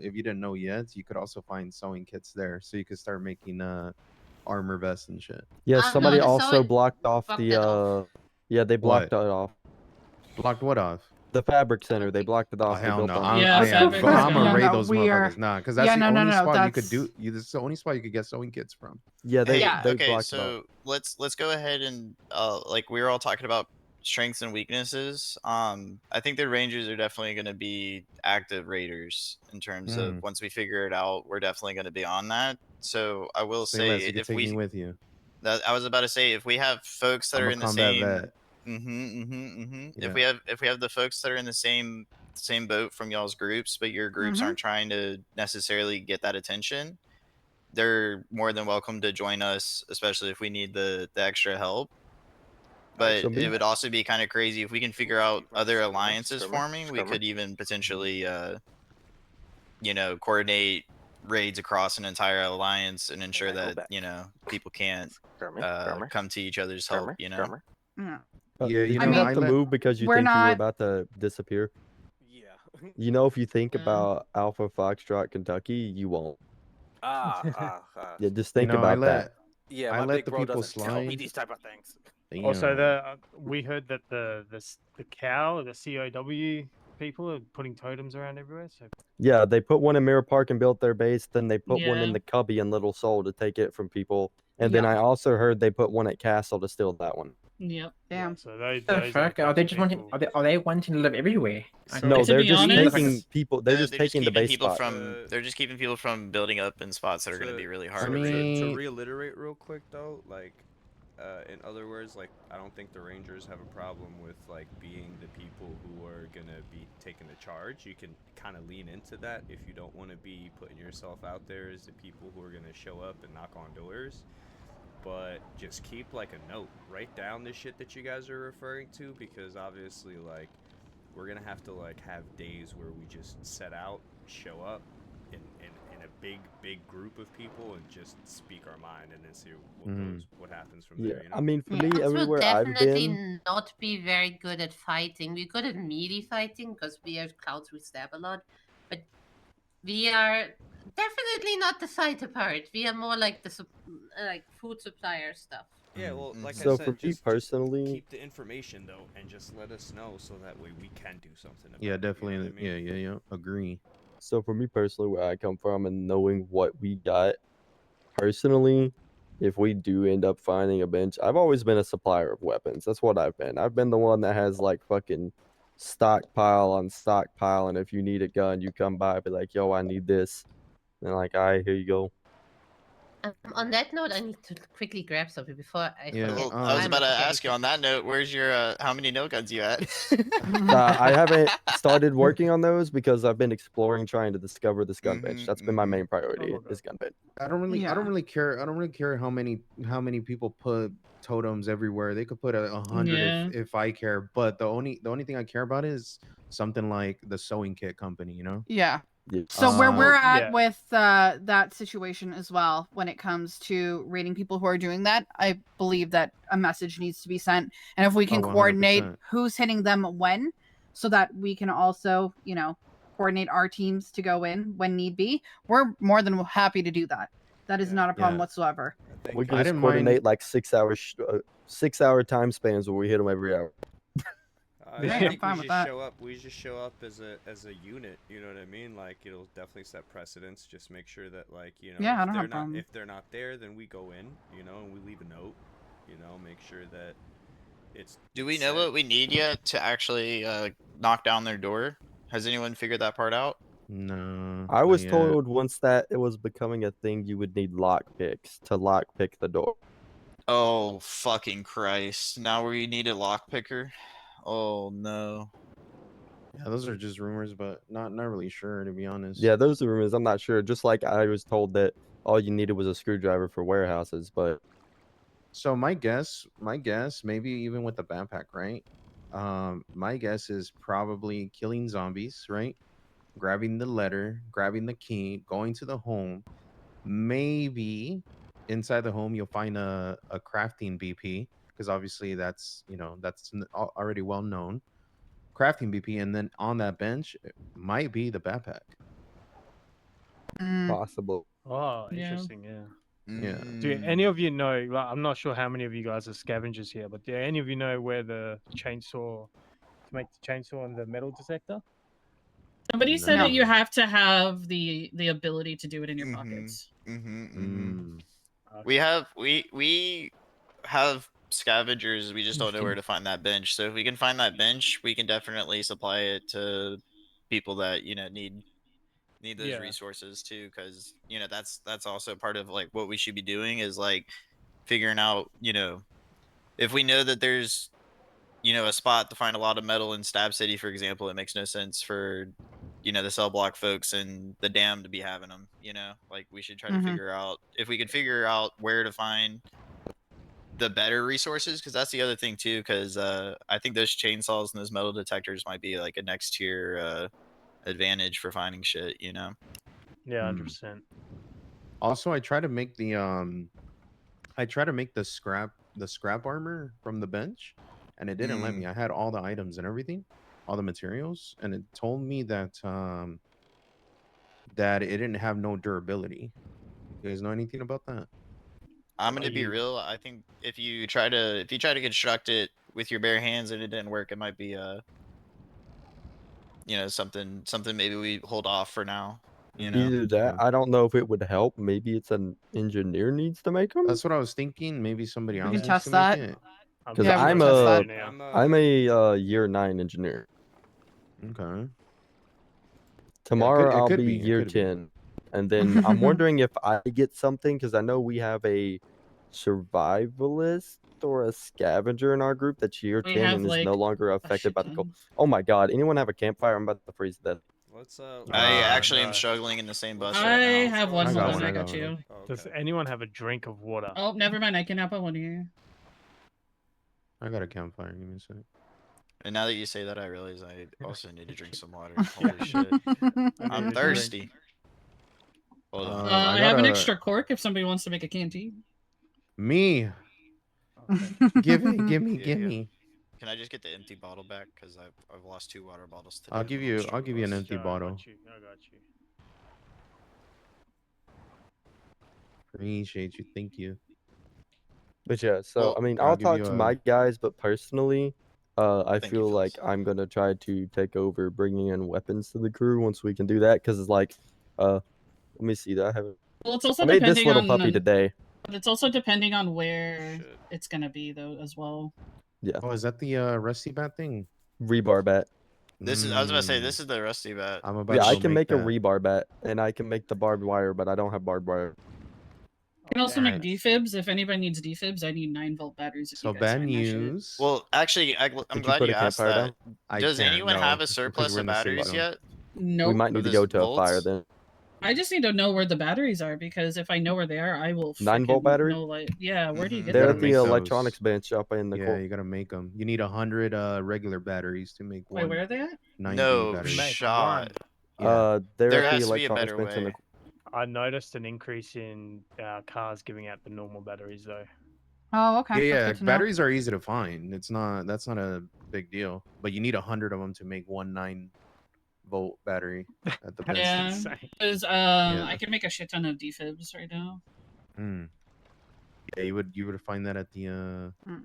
[SPEAKER 11] if you didn't know yet, you could also find sewing kits there, so you could start making armor vests and shit.
[SPEAKER 9] Yeah,
[SPEAKER 5] No,
[SPEAKER 9] somebody
[SPEAKER 5] the
[SPEAKER 9] also
[SPEAKER 5] sewing
[SPEAKER 9] blocked off
[SPEAKER 5] blocked
[SPEAKER 9] the
[SPEAKER 5] it off.
[SPEAKER 9] yeah, they blocked
[SPEAKER 11] What?
[SPEAKER 9] it off.
[SPEAKER 11] Blocked what off?
[SPEAKER 9] The fabric center, they blocked it
[SPEAKER 11] Oh
[SPEAKER 9] off. They
[SPEAKER 11] hell
[SPEAKER 9] built
[SPEAKER 11] no!
[SPEAKER 9] on
[SPEAKER 12] Yeah,
[SPEAKER 11] I'm
[SPEAKER 12] fabric
[SPEAKER 11] gonna
[SPEAKER 12] center.
[SPEAKER 11] raid
[SPEAKER 8] No,
[SPEAKER 11] those
[SPEAKER 8] we are-
[SPEAKER 11] motherfuckers. Nah, because that's
[SPEAKER 8] Yeah,
[SPEAKER 11] the
[SPEAKER 8] no,
[SPEAKER 11] only spot you could
[SPEAKER 8] that's-
[SPEAKER 11] do. This is the only spot you could get sewing kits from.
[SPEAKER 9] Yeah, they
[SPEAKER 1] Hey,
[SPEAKER 9] they
[SPEAKER 1] okay,
[SPEAKER 9] blocked it off.
[SPEAKER 1] so let's go ahead and like we were all talking about strengths and weaknesses. I think the Rangers are definitely going to be active raiders in terms of once we figure it out, we're definitely going to be on that. So I will
[SPEAKER 11] Say
[SPEAKER 1] say
[SPEAKER 11] less, you can
[SPEAKER 1] if
[SPEAKER 11] take
[SPEAKER 1] we
[SPEAKER 11] me with you.
[SPEAKER 1] I was about to say if we have folks that
[SPEAKER 11] I'm
[SPEAKER 1] are
[SPEAKER 11] a
[SPEAKER 1] in the
[SPEAKER 11] combat
[SPEAKER 1] same
[SPEAKER 11] vet.
[SPEAKER 1] If
[SPEAKER 11] Yeah.
[SPEAKER 1] we have the folks that are in the same boat from y'all's groups, but your groups aren't trying to necessarily get that attention, they're more than welcome to join us, especially if we need the extra help. But
[SPEAKER 9] So
[SPEAKER 1] it would also be kind of crazy if we can figure out other alliances
[SPEAKER 4] Skirmer,
[SPEAKER 1] forming. We
[SPEAKER 4] skirmer.
[SPEAKER 1] could even potentially, you know, coordinate raids across an entire alliance and ensure
[SPEAKER 4] I go
[SPEAKER 1] that
[SPEAKER 4] back.
[SPEAKER 1] you know people can't
[SPEAKER 4] Skirmer.
[SPEAKER 1] come to each other's help.
[SPEAKER 4] Skirmer.
[SPEAKER 1] You know.
[SPEAKER 4] Skirmer.
[SPEAKER 8] Yeah.
[SPEAKER 11] Yeah,
[SPEAKER 9] Did
[SPEAKER 11] you
[SPEAKER 9] you
[SPEAKER 11] know,
[SPEAKER 9] have
[SPEAKER 11] I
[SPEAKER 9] to
[SPEAKER 11] let-
[SPEAKER 9] move because you
[SPEAKER 8] We're
[SPEAKER 9] think you were
[SPEAKER 8] not-
[SPEAKER 9] about to disappear?
[SPEAKER 4] Yeah.
[SPEAKER 9] You know, if you think about Alpha Foxtrot, Kentucky, you won't. Yeah, just think
[SPEAKER 11] You know, I
[SPEAKER 9] about that.
[SPEAKER 11] let
[SPEAKER 4] Yeah,
[SPEAKER 11] I
[SPEAKER 4] my
[SPEAKER 11] let
[SPEAKER 4] big
[SPEAKER 11] the
[SPEAKER 4] bro
[SPEAKER 11] people
[SPEAKER 4] doesn't tell me
[SPEAKER 11] slide.
[SPEAKER 4] these type of things.
[SPEAKER 3] Also,
[SPEAKER 11] Damn.
[SPEAKER 3] we heard that the cow, the COW people are putting totems around everywhere. So
[SPEAKER 9] Yeah, they put one in Mirror Park and built their base. Then they put one in
[SPEAKER 12] Yeah.
[SPEAKER 9] the Cubby and Little Soul to take it from people. And then I also heard they put one at Castle to steal that one.
[SPEAKER 12] Yep.
[SPEAKER 8] Damn.
[SPEAKER 3] so those
[SPEAKER 10] The
[SPEAKER 3] those
[SPEAKER 10] fuck? Are they just wanting? Are they wanting to live everywhere?
[SPEAKER 3] So-
[SPEAKER 9] No,
[SPEAKER 12] To
[SPEAKER 9] they're
[SPEAKER 12] be
[SPEAKER 9] just
[SPEAKER 12] honest-
[SPEAKER 9] taking people. They're just taking the
[SPEAKER 1] keeping
[SPEAKER 9] base
[SPEAKER 1] people
[SPEAKER 9] spot.
[SPEAKER 1] from. They're just keeping people from building up in spots that are going to be really hard.
[SPEAKER 11] I
[SPEAKER 1] to raid.
[SPEAKER 11] mean-
[SPEAKER 2] To reiterate real quick though, like, in other words, like, I don't think the Rangers have a problem with like being the people who are gonna be taking the charge. You can kind of lean into that if you don't want to be putting yourself out there as the people who are gonna show up and knock on doors. But just keep like a note, write down the shit that you guys are referring to, because obviously like we're gonna have to like have days where we just set out, show up in a big group of people and just speak our mind and then see what happens from
[SPEAKER 9] Yeah,
[SPEAKER 2] there. You know?
[SPEAKER 9] I mean, for me,
[SPEAKER 5] Us will
[SPEAKER 9] everywhere I've
[SPEAKER 5] definitely
[SPEAKER 9] been,
[SPEAKER 5] not be very good at fighting. We're good at melee fighting because we are clouds, we stab a lot. But we are definitely not the fighter part. We are more like the like food supplier stuff.
[SPEAKER 2] Yeah, well, like
[SPEAKER 9] So
[SPEAKER 2] I said,
[SPEAKER 9] for me
[SPEAKER 2] just
[SPEAKER 9] personally-
[SPEAKER 2] keep the information though, and just let us know so that way we can do something about
[SPEAKER 11] Yeah,
[SPEAKER 2] it.
[SPEAKER 11] definitely.
[SPEAKER 2] You know what I mean?
[SPEAKER 11] Yeah. Agree.
[SPEAKER 9] so for me personally, where I come from and knowing what we got, personally, if we do end up finding a bench, I've always been a supplier of weapons. That's what I've been. I've been the one that has like fucking stockpile on stockpile, and if you need a gun, you come by, be like, yo, I need this. And like, all right, here you go.
[SPEAKER 5] On that note, I need to quickly grab something before I
[SPEAKER 11] Yeah,
[SPEAKER 5] forget.
[SPEAKER 1] Well, I was
[SPEAKER 5] I'm
[SPEAKER 1] about to
[SPEAKER 5] forgetting
[SPEAKER 1] ask you on that note, where's your how many nail guns you at?
[SPEAKER 9] I haven't started working on those because I've been exploring, trying to discover this gun bench.
[SPEAKER 1] Mhm,
[SPEAKER 9] That's been my
[SPEAKER 1] mhm.
[SPEAKER 9] main priority.
[SPEAKER 3] Oh my
[SPEAKER 9] Is gun bench.
[SPEAKER 11] I don't really
[SPEAKER 8] Yeah.
[SPEAKER 11] care. I don't really care how many people put totems everywhere. They could put 100
[SPEAKER 12] Yeah.
[SPEAKER 11] if I care. But the only thing I care about is something like the sewing kit company. You know.
[SPEAKER 8] Yeah.
[SPEAKER 9] Yeah.
[SPEAKER 8] So where we're
[SPEAKER 3] Well,
[SPEAKER 8] at
[SPEAKER 3] yeah.
[SPEAKER 8] with that situation as well, when it comes to rating people who are doing that, I believe that a message needs to be sent, and if we can coordinate
[SPEAKER 11] 100%.
[SPEAKER 8] who's hitting them when, so that we can also, coordinate our teams to go in when need be, we're more than happy to do that. That is
[SPEAKER 2] Yeah.
[SPEAKER 8] not a problem
[SPEAKER 11] Yeah.
[SPEAKER 8] whatsoever.
[SPEAKER 2] I think
[SPEAKER 9] We can
[SPEAKER 11] I
[SPEAKER 9] just
[SPEAKER 11] didn't
[SPEAKER 9] coordinate
[SPEAKER 11] mind.
[SPEAKER 9] like 6-hour time spans where we hit them every hour.
[SPEAKER 2] I
[SPEAKER 3] Yeah,
[SPEAKER 8] I'm
[SPEAKER 2] think
[SPEAKER 8] fine
[SPEAKER 2] we
[SPEAKER 8] with
[SPEAKER 2] just
[SPEAKER 8] that.
[SPEAKER 2] show up. We just show up as a unit. You know what I mean? Like it'll definitely set precedence. Just make sure that
[SPEAKER 8] Yeah, I
[SPEAKER 2] if
[SPEAKER 8] don't have
[SPEAKER 2] they're
[SPEAKER 8] a problem.
[SPEAKER 2] if they're not there, then we go in. And we leave a note. Make sure that it's.
[SPEAKER 1] Do we
[SPEAKER 2] it's
[SPEAKER 1] know
[SPEAKER 2] set.
[SPEAKER 1] what we need yet to actually knock down their door? Has anyone figured that part out?
[SPEAKER 11] No,
[SPEAKER 9] I
[SPEAKER 11] not
[SPEAKER 9] was
[SPEAKER 11] yet.
[SPEAKER 9] told once that it was becoming a thing, you would need lock picks to lock pick the door.
[SPEAKER 1] Oh fucking Christ! Now we need a lockpicker. Oh no.
[SPEAKER 11] Yeah, those are just rumors, but not really sure to be honest.
[SPEAKER 9] Yeah, those are rumors. I'm not sure. Just like I was told that all you needed was a screwdriver for warehouses, but
[SPEAKER 11] So my guess, maybe even with the backpack, right? My guess is probably killing zombies, right? Grabbing the letter, grabbing the key, going to the home. Maybe inside the home you'll find a crafting BP because obviously that's already well known. Crafting BP, and then on that bench it might be the backpack.
[SPEAKER 8] Mm.
[SPEAKER 9] possible.
[SPEAKER 3] Oh,
[SPEAKER 12] Yeah.
[SPEAKER 3] interesting. Yeah.
[SPEAKER 11] Yeah.
[SPEAKER 3] Do any of you know? Like, I'm not sure how many of you guys are scavengers here, but do any of you know where the chainsaw to make the chainsaw and the metal detector?
[SPEAKER 12] Somebody said
[SPEAKER 8] No.
[SPEAKER 12] that you have to have the ability to do it in your
[SPEAKER 1] Mhm,
[SPEAKER 12] pockets.
[SPEAKER 1] We have scavengers. We just don't know where
[SPEAKER 3] Interesting.
[SPEAKER 1] to find that bench. So if we can find that bench, we can definitely supply it to people that need those
[SPEAKER 3] Yeah.
[SPEAKER 1] resources too. Because that's also part of like what we should be doing is like figuring out if we know that there's a spot to find a lot of metal in Stab City, for example, it makes no sense for the cell block folks and the dam to be having them. Like we should try to
[SPEAKER 8] Mhm.
[SPEAKER 1] figure out if we can figure out where to find the better resources, because that's the other thing too. Because I think those chainsaws and those metal detectors might be like a next tier advantage for finding shit.
[SPEAKER 3] Yeah,
[SPEAKER 11] Mm.
[SPEAKER 3] 100%.
[SPEAKER 11] Also, I try to make the scrap armor from the bench, and it didn't let me. I had all the items and everything, all the materials, and it told me that that it didn't have no durability. You guys know anything about that?
[SPEAKER 1] I'm
[SPEAKER 3] Are
[SPEAKER 1] gonna be
[SPEAKER 3] you?
[SPEAKER 1] real. I think if you try to construct it with your bare hands and it didn't work, it might be something maybe we hold off for now.
[SPEAKER 9] Either that, I don't know if it would help. Maybe it's an engineer needs to make them.
[SPEAKER 11] That's what I was thinking. Maybe somebody
[SPEAKER 8] We
[SPEAKER 11] else
[SPEAKER 8] can
[SPEAKER 11] needs
[SPEAKER 8] test
[SPEAKER 11] to make
[SPEAKER 8] that.
[SPEAKER 11] it.
[SPEAKER 9] Because
[SPEAKER 8] Yeah, we
[SPEAKER 9] I'm
[SPEAKER 8] can test that.
[SPEAKER 9] I'm a year 9 engineer.
[SPEAKER 11] Okay.
[SPEAKER 9] Tomorrow
[SPEAKER 11] it
[SPEAKER 9] I'll
[SPEAKER 11] could
[SPEAKER 9] be
[SPEAKER 11] be, it
[SPEAKER 9] year
[SPEAKER 11] could be.
[SPEAKER 9] 10, and then I'm wondering if I get something because I know we have a survivalist or a scavenger in our group that's year
[SPEAKER 12] We
[SPEAKER 9] 10
[SPEAKER 12] have,
[SPEAKER 9] and is
[SPEAKER 12] like,
[SPEAKER 9] no longer
[SPEAKER 12] a
[SPEAKER 9] affected
[SPEAKER 12] shit
[SPEAKER 9] by the cold.
[SPEAKER 12] ton.
[SPEAKER 9] Oh my god! Anyone have a campfire? I'm about to freeze to death.
[SPEAKER 2] Let's
[SPEAKER 1] I actually am
[SPEAKER 3] no.
[SPEAKER 1] struggling in the same bus
[SPEAKER 12] I
[SPEAKER 1] right now.
[SPEAKER 12] have one.
[SPEAKER 11] I
[SPEAKER 12] Hold
[SPEAKER 11] got
[SPEAKER 12] on,
[SPEAKER 11] one,
[SPEAKER 12] I
[SPEAKER 11] I
[SPEAKER 12] got
[SPEAKER 11] got one.
[SPEAKER 12] you.
[SPEAKER 3] Does anyone have a drink of water?
[SPEAKER 12] Oh, never mind. I can have one here.
[SPEAKER 11] I got a campfire. Give me a second.
[SPEAKER 1] And now that you say that, I realize I also need to drink some water. Holy shit!
[SPEAKER 3] I
[SPEAKER 1] I'm
[SPEAKER 3] need a
[SPEAKER 1] thirsty. Hold on.
[SPEAKER 12] I
[SPEAKER 11] got
[SPEAKER 12] have an
[SPEAKER 11] a-
[SPEAKER 12] extra cork if somebody wants to make a canteen.
[SPEAKER 11] Me.
[SPEAKER 3] Okay.
[SPEAKER 11] Give me.
[SPEAKER 1] Can I just get the empty bottle back? Because I've lost 2 water bottles today.
[SPEAKER 11] I'll
[SPEAKER 1] I'm
[SPEAKER 11] give
[SPEAKER 1] a
[SPEAKER 11] you
[SPEAKER 1] little
[SPEAKER 11] an
[SPEAKER 1] stressed.
[SPEAKER 11] empty
[SPEAKER 3] I
[SPEAKER 11] bottle.
[SPEAKER 3] got you. I got you.
[SPEAKER 11] Appreciate you. Thank you.
[SPEAKER 9] But yeah, so
[SPEAKER 1] Well,
[SPEAKER 9] I mean,
[SPEAKER 11] I'll
[SPEAKER 9] I'll
[SPEAKER 11] give
[SPEAKER 9] talk
[SPEAKER 11] you
[SPEAKER 9] to
[SPEAKER 11] a-
[SPEAKER 9] my guys, but personally, I
[SPEAKER 1] Thank you,
[SPEAKER 9] feel like
[SPEAKER 1] Phyllis.
[SPEAKER 9] I'm gonna try to take over bringing in weapons to the crew once we can do that. Because it's like, let me see that I haven't.
[SPEAKER 12] Well, it's also
[SPEAKER 9] I made this
[SPEAKER 12] depending
[SPEAKER 9] little
[SPEAKER 12] on.
[SPEAKER 9] puppy today.
[SPEAKER 12] But it's also depending on where it's gonna be, though, as well.
[SPEAKER 9] Yeah,
[SPEAKER 11] Oh, is that the rusty bat thing?
[SPEAKER 9] rebar bat.
[SPEAKER 1] This is. I was about to say this is the rusty bat.
[SPEAKER 11] I'm about
[SPEAKER 9] Yeah,
[SPEAKER 11] to
[SPEAKER 9] I
[SPEAKER 11] go
[SPEAKER 9] can make a
[SPEAKER 11] that.
[SPEAKER 9] rebar bat, and I can make the barbed wire, but I don't have barbed wire.
[SPEAKER 12] You can also make
[SPEAKER 11] Alright.
[SPEAKER 12] defibs. If anybody needs defibs, I need 9-volt batteries. If
[SPEAKER 11] So
[SPEAKER 12] you guys
[SPEAKER 11] bad
[SPEAKER 12] find that shit.
[SPEAKER 11] news.
[SPEAKER 1] Well, actually, I'm
[SPEAKER 9] Did you
[SPEAKER 1] glad
[SPEAKER 9] put
[SPEAKER 1] you
[SPEAKER 9] a
[SPEAKER 1] asked
[SPEAKER 9] campfire
[SPEAKER 1] that.
[SPEAKER 9] down?
[SPEAKER 11] I
[SPEAKER 1] Does
[SPEAKER 11] can't,
[SPEAKER 1] anyone
[SPEAKER 11] no,
[SPEAKER 1] have a
[SPEAKER 11] because
[SPEAKER 1] surplus
[SPEAKER 11] we're
[SPEAKER 1] of
[SPEAKER 11] in the safe
[SPEAKER 1] batteries
[SPEAKER 11] zone.
[SPEAKER 1] yet?
[SPEAKER 12] Nope.
[SPEAKER 9] We might
[SPEAKER 1] Of
[SPEAKER 9] need to
[SPEAKER 1] this
[SPEAKER 9] go to a fire
[SPEAKER 1] volts?
[SPEAKER 9] then.
[SPEAKER 12] I just need to know where the batteries are because if I know where they are, I will
[SPEAKER 9] 9-volt
[SPEAKER 12] frickin'
[SPEAKER 9] battery?
[SPEAKER 12] know, like, yeah, where do you
[SPEAKER 1] Mhm.
[SPEAKER 12] get
[SPEAKER 9] They're
[SPEAKER 11] gotta
[SPEAKER 9] at the
[SPEAKER 11] make
[SPEAKER 12] those?
[SPEAKER 9] electronics
[SPEAKER 11] those.
[SPEAKER 9] bench up in the
[SPEAKER 11] Yeah,
[SPEAKER 9] court.
[SPEAKER 11] you gotta make them. You need 100 regular batteries to make
[SPEAKER 12] Wait,
[SPEAKER 11] one
[SPEAKER 12] where are they at?
[SPEAKER 11] 9V
[SPEAKER 1] No
[SPEAKER 11] battery.
[SPEAKER 3] Make
[SPEAKER 1] shot.
[SPEAKER 3] one.
[SPEAKER 11] Yeah.
[SPEAKER 9] They're
[SPEAKER 1] There
[SPEAKER 9] at the
[SPEAKER 1] has to be a
[SPEAKER 9] electronics
[SPEAKER 1] better
[SPEAKER 9] bench in the
[SPEAKER 1] way.
[SPEAKER 3] I noticed an increase in cars giving out the normal batteries though.
[SPEAKER 8] Oh, okay.
[SPEAKER 11] Yeah,
[SPEAKER 8] That's
[SPEAKER 11] yeah.
[SPEAKER 8] good to know.
[SPEAKER 11] Batteries are easy to find. That's not a big deal. But you need 100 of them to make one 9-volt battery at the bench.
[SPEAKER 12] Yeah,
[SPEAKER 3] insane.
[SPEAKER 12] because
[SPEAKER 11] Yeah.
[SPEAKER 12] I can make a shit ton of defibs right now.
[SPEAKER 11] Mm. Yeah, you would find that at the
[SPEAKER 8] Mm.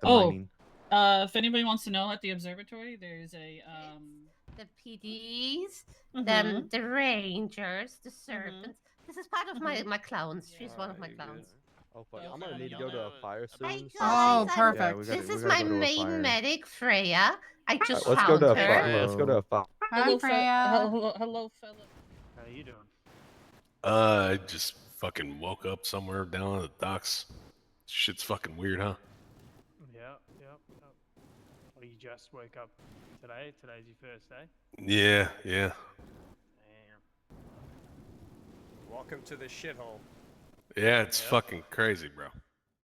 [SPEAKER 11] mining.
[SPEAKER 12] If anybody wants to know, at the observatory, there's a
[SPEAKER 5] The PDs, then the Rangers, the Serpents. This is part of my clowns. She's one of my clowns.
[SPEAKER 9] Oh fuck!
[SPEAKER 1] Well,
[SPEAKER 9] I'm gonna need to
[SPEAKER 1] y'all
[SPEAKER 9] go to a
[SPEAKER 1] know
[SPEAKER 9] fire
[SPEAKER 5] Hi
[SPEAKER 9] soon. so-
[SPEAKER 8] Oh,
[SPEAKER 5] guys,
[SPEAKER 8] perfect.
[SPEAKER 11] Yeah, we
[SPEAKER 5] this
[SPEAKER 11] gotta
[SPEAKER 5] is
[SPEAKER 11] go
[SPEAKER 5] my
[SPEAKER 11] to a
[SPEAKER 5] main
[SPEAKER 11] fire.
[SPEAKER 5] medic, Freya. I just
[SPEAKER 9] Let's go
[SPEAKER 5] found
[SPEAKER 9] to a
[SPEAKER 5] her.
[SPEAKER 9] fire. Let's go to a fire.
[SPEAKER 8] Hi, Freya.
[SPEAKER 12] hello, fella.
[SPEAKER 3] How are you doing?
[SPEAKER 13] I just fucking woke up somewhere down at the docks. Shit's fucking weird, huh?
[SPEAKER 3] Yeah. Well, you just woke up today. Today's your first day.
[SPEAKER 13] Yeah.
[SPEAKER 3] Damn.
[SPEAKER 2] Welcome to the shithole.
[SPEAKER 13] Yeah, it's
[SPEAKER 3] Yep.
[SPEAKER 13] fucking crazy, bro.